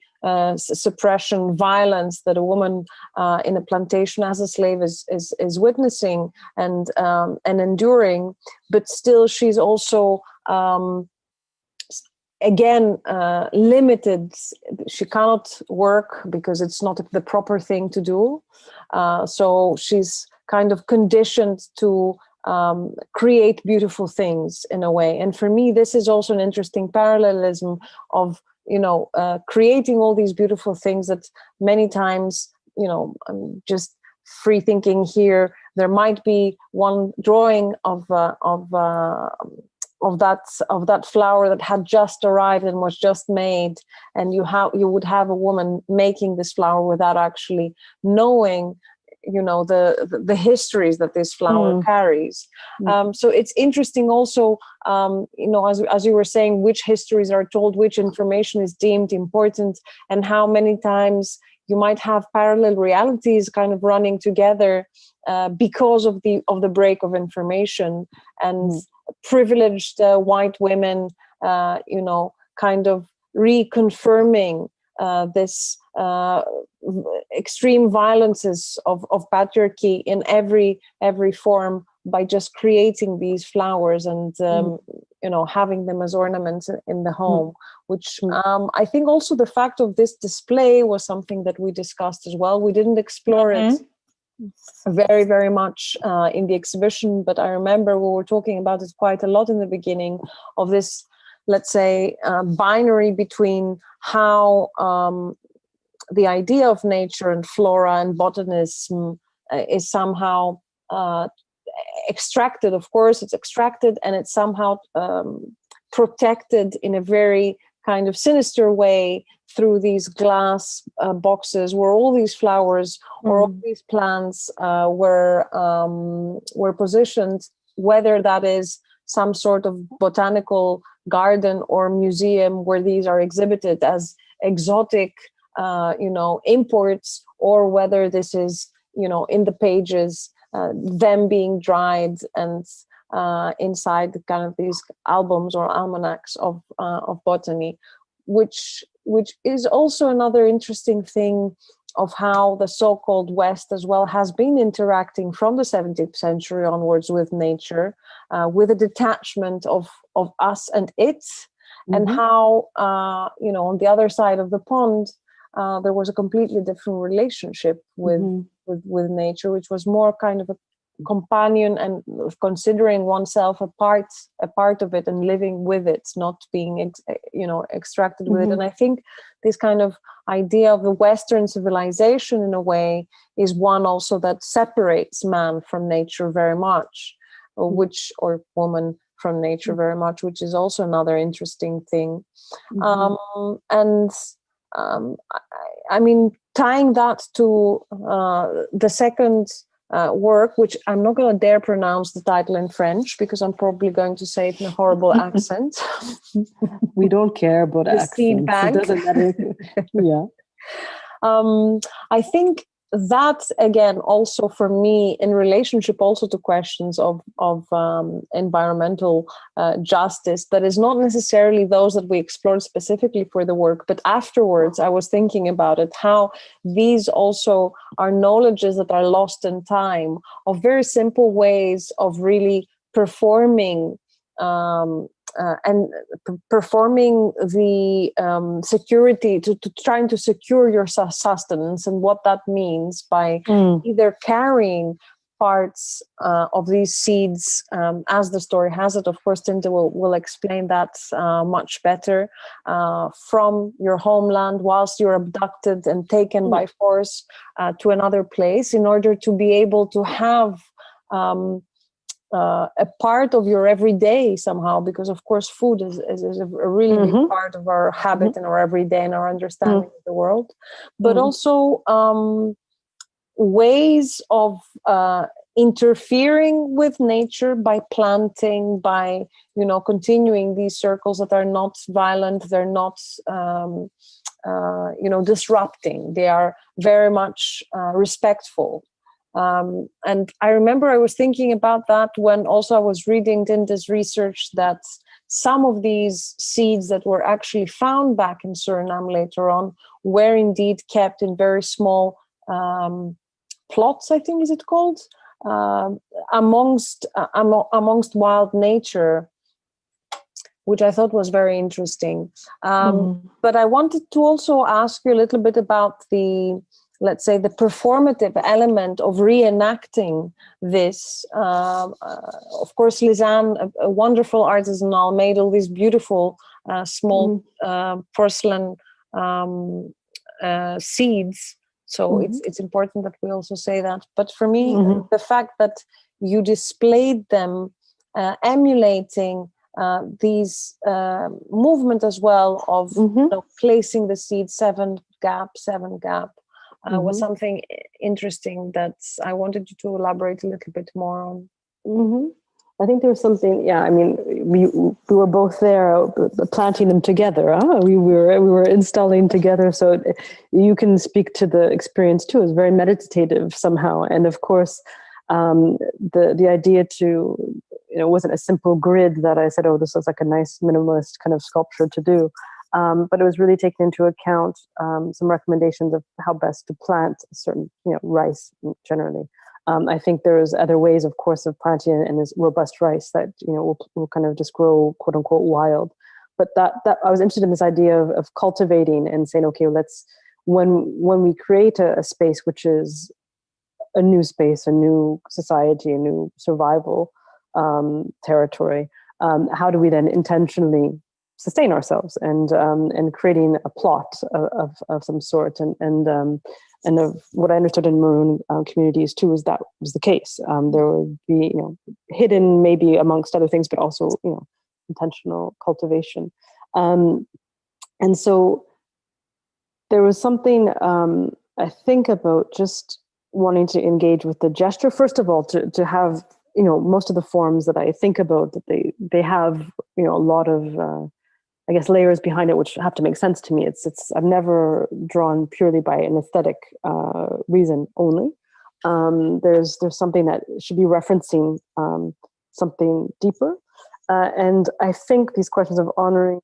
suppression, violence that a woman in a plantation as a slave is witnessing and enduring, but still she's also again limited. She cannot work because it's not the proper thing to do, so she's kind of conditioned to create beautiful things in a way. And for me, this is also an interesting parallelism of creating all these beautiful things that many times, I'm just free thinking here, there might be one drawing of that flower that had just arrived and was just made, and you would have a woman making this flower without actually knowing, the histories that this flower carries. So it's interesting also, as you were saying, which histories are told, which information is deemed important, and how many times you might have parallel realities kind of running together because of the break of information, and privileged white women, kind of reconfirming this extreme violences of patriarchy in every form by just creating these flowers and having them as ornaments in the home, which I think also the fact of this display was something that we discussed as well. We didn't explore it very, very much in the exhibition, but I remember we were talking about it quite a lot in the beginning of this, let's say, binary between how the idea of nature and flora and botanism is somehow extracted. Of course, it's extracted, and it's somehow protected in a very kind of sinister way through these glass boxes where all these flowers or all these plants were positioned, whether that is some sort of botanical garden or museum where these are exhibited as exotic imports, or whether this is in the pages them being dried and inside kind of these albums or almanacs of botany, which is also another interesting thing of how the so-called West as well has been interacting from the 17th century onwards with nature, with a detachment of us and it, and how on the other side of the pond there was a completely different relationship with nature, which was more kind of a companion and considering oneself a part of it and living with it, not being extracted with it. And I think this kind of idea of the Western civilization in a way is one also that separates man from nature very much, or woman from nature very much, which is also another interesting thing. I mean, tying that to the second work, which I'm not going to dare pronounce the title in French because I'm probably going to say it in a horrible accent. We don't care about The accents. seed bank. It doesn't matter. Yeah. I think that, again, also for me, in relationship also to questions of environmental justice, that is not necessarily those that we explored specifically for the work, but afterwards I was thinking about it, how these also are knowledges that are lost in time, of very simple ways of really performing performing the security, to trying to secure your sustenance, and what that means by either carrying parts of these seeds, as the story has it. Of course, Tinte will explain that much better, from your homeland whilst you're abducted and taken by force to another place, in order to be able to have a part of your everyday somehow, because of course food is a really big part of our habit and our everyday and our understanding of the world, but also ways of interfering with nature by planting, by continuing these circles that are not violent, they're not disrupting, they are very much respectful. And I remember I was thinking about that when also I was reading Tinte's research, that some of these seeds that were actually found back in Suriname later on were indeed kept in very small plots, I think, is it called, amongst wild nature, which I thought was very interesting. But I wanted to also ask you a little bit about let's say, the performative element of reenacting this. Of course, Lisanne, a wonderful artisanal, made all these beautiful small porcelain seeds. So it's important that we also say that. But for me, the fact that you displayed them emulating these movement as well of placing the seed 7 gap was something interesting that I wanted you to elaborate a little bit more on. I think there was something. Yeah, I mean, we were both there, planting them together. We were installing together, so you can speak to the experience too. It was very meditative somehow, and of course, the idea to, it wasn't a simple grid that I said, oh, this looks like a nice minimalist kind of sculpture to do. But it was really taking into account some recommendations of how best to plant certain, rice generally. I think there's other ways, of course, of planting in this robust rice that will kind of just grow, quote unquote, wild. But that I was interested in this idea of cultivating and saying, okay, let's when we create a space which is a new space, a new society, a new survival territory, how do we then intentionally sustain ourselves and creating a plot of some sort and of what I understood in Maroon communities too is that was the case. There would be hidden maybe amongst other things, but also intentional cultivation, and so there was something I think about just wanting to engage with the gesture first of all to have most of the forms that I think about that they have a lot of I guess layers behind it, which have to make sense to me. It's I've never drawn purely by an aesthetic reason only. There's something that should be referencing something deeper, and I think these questions of honoring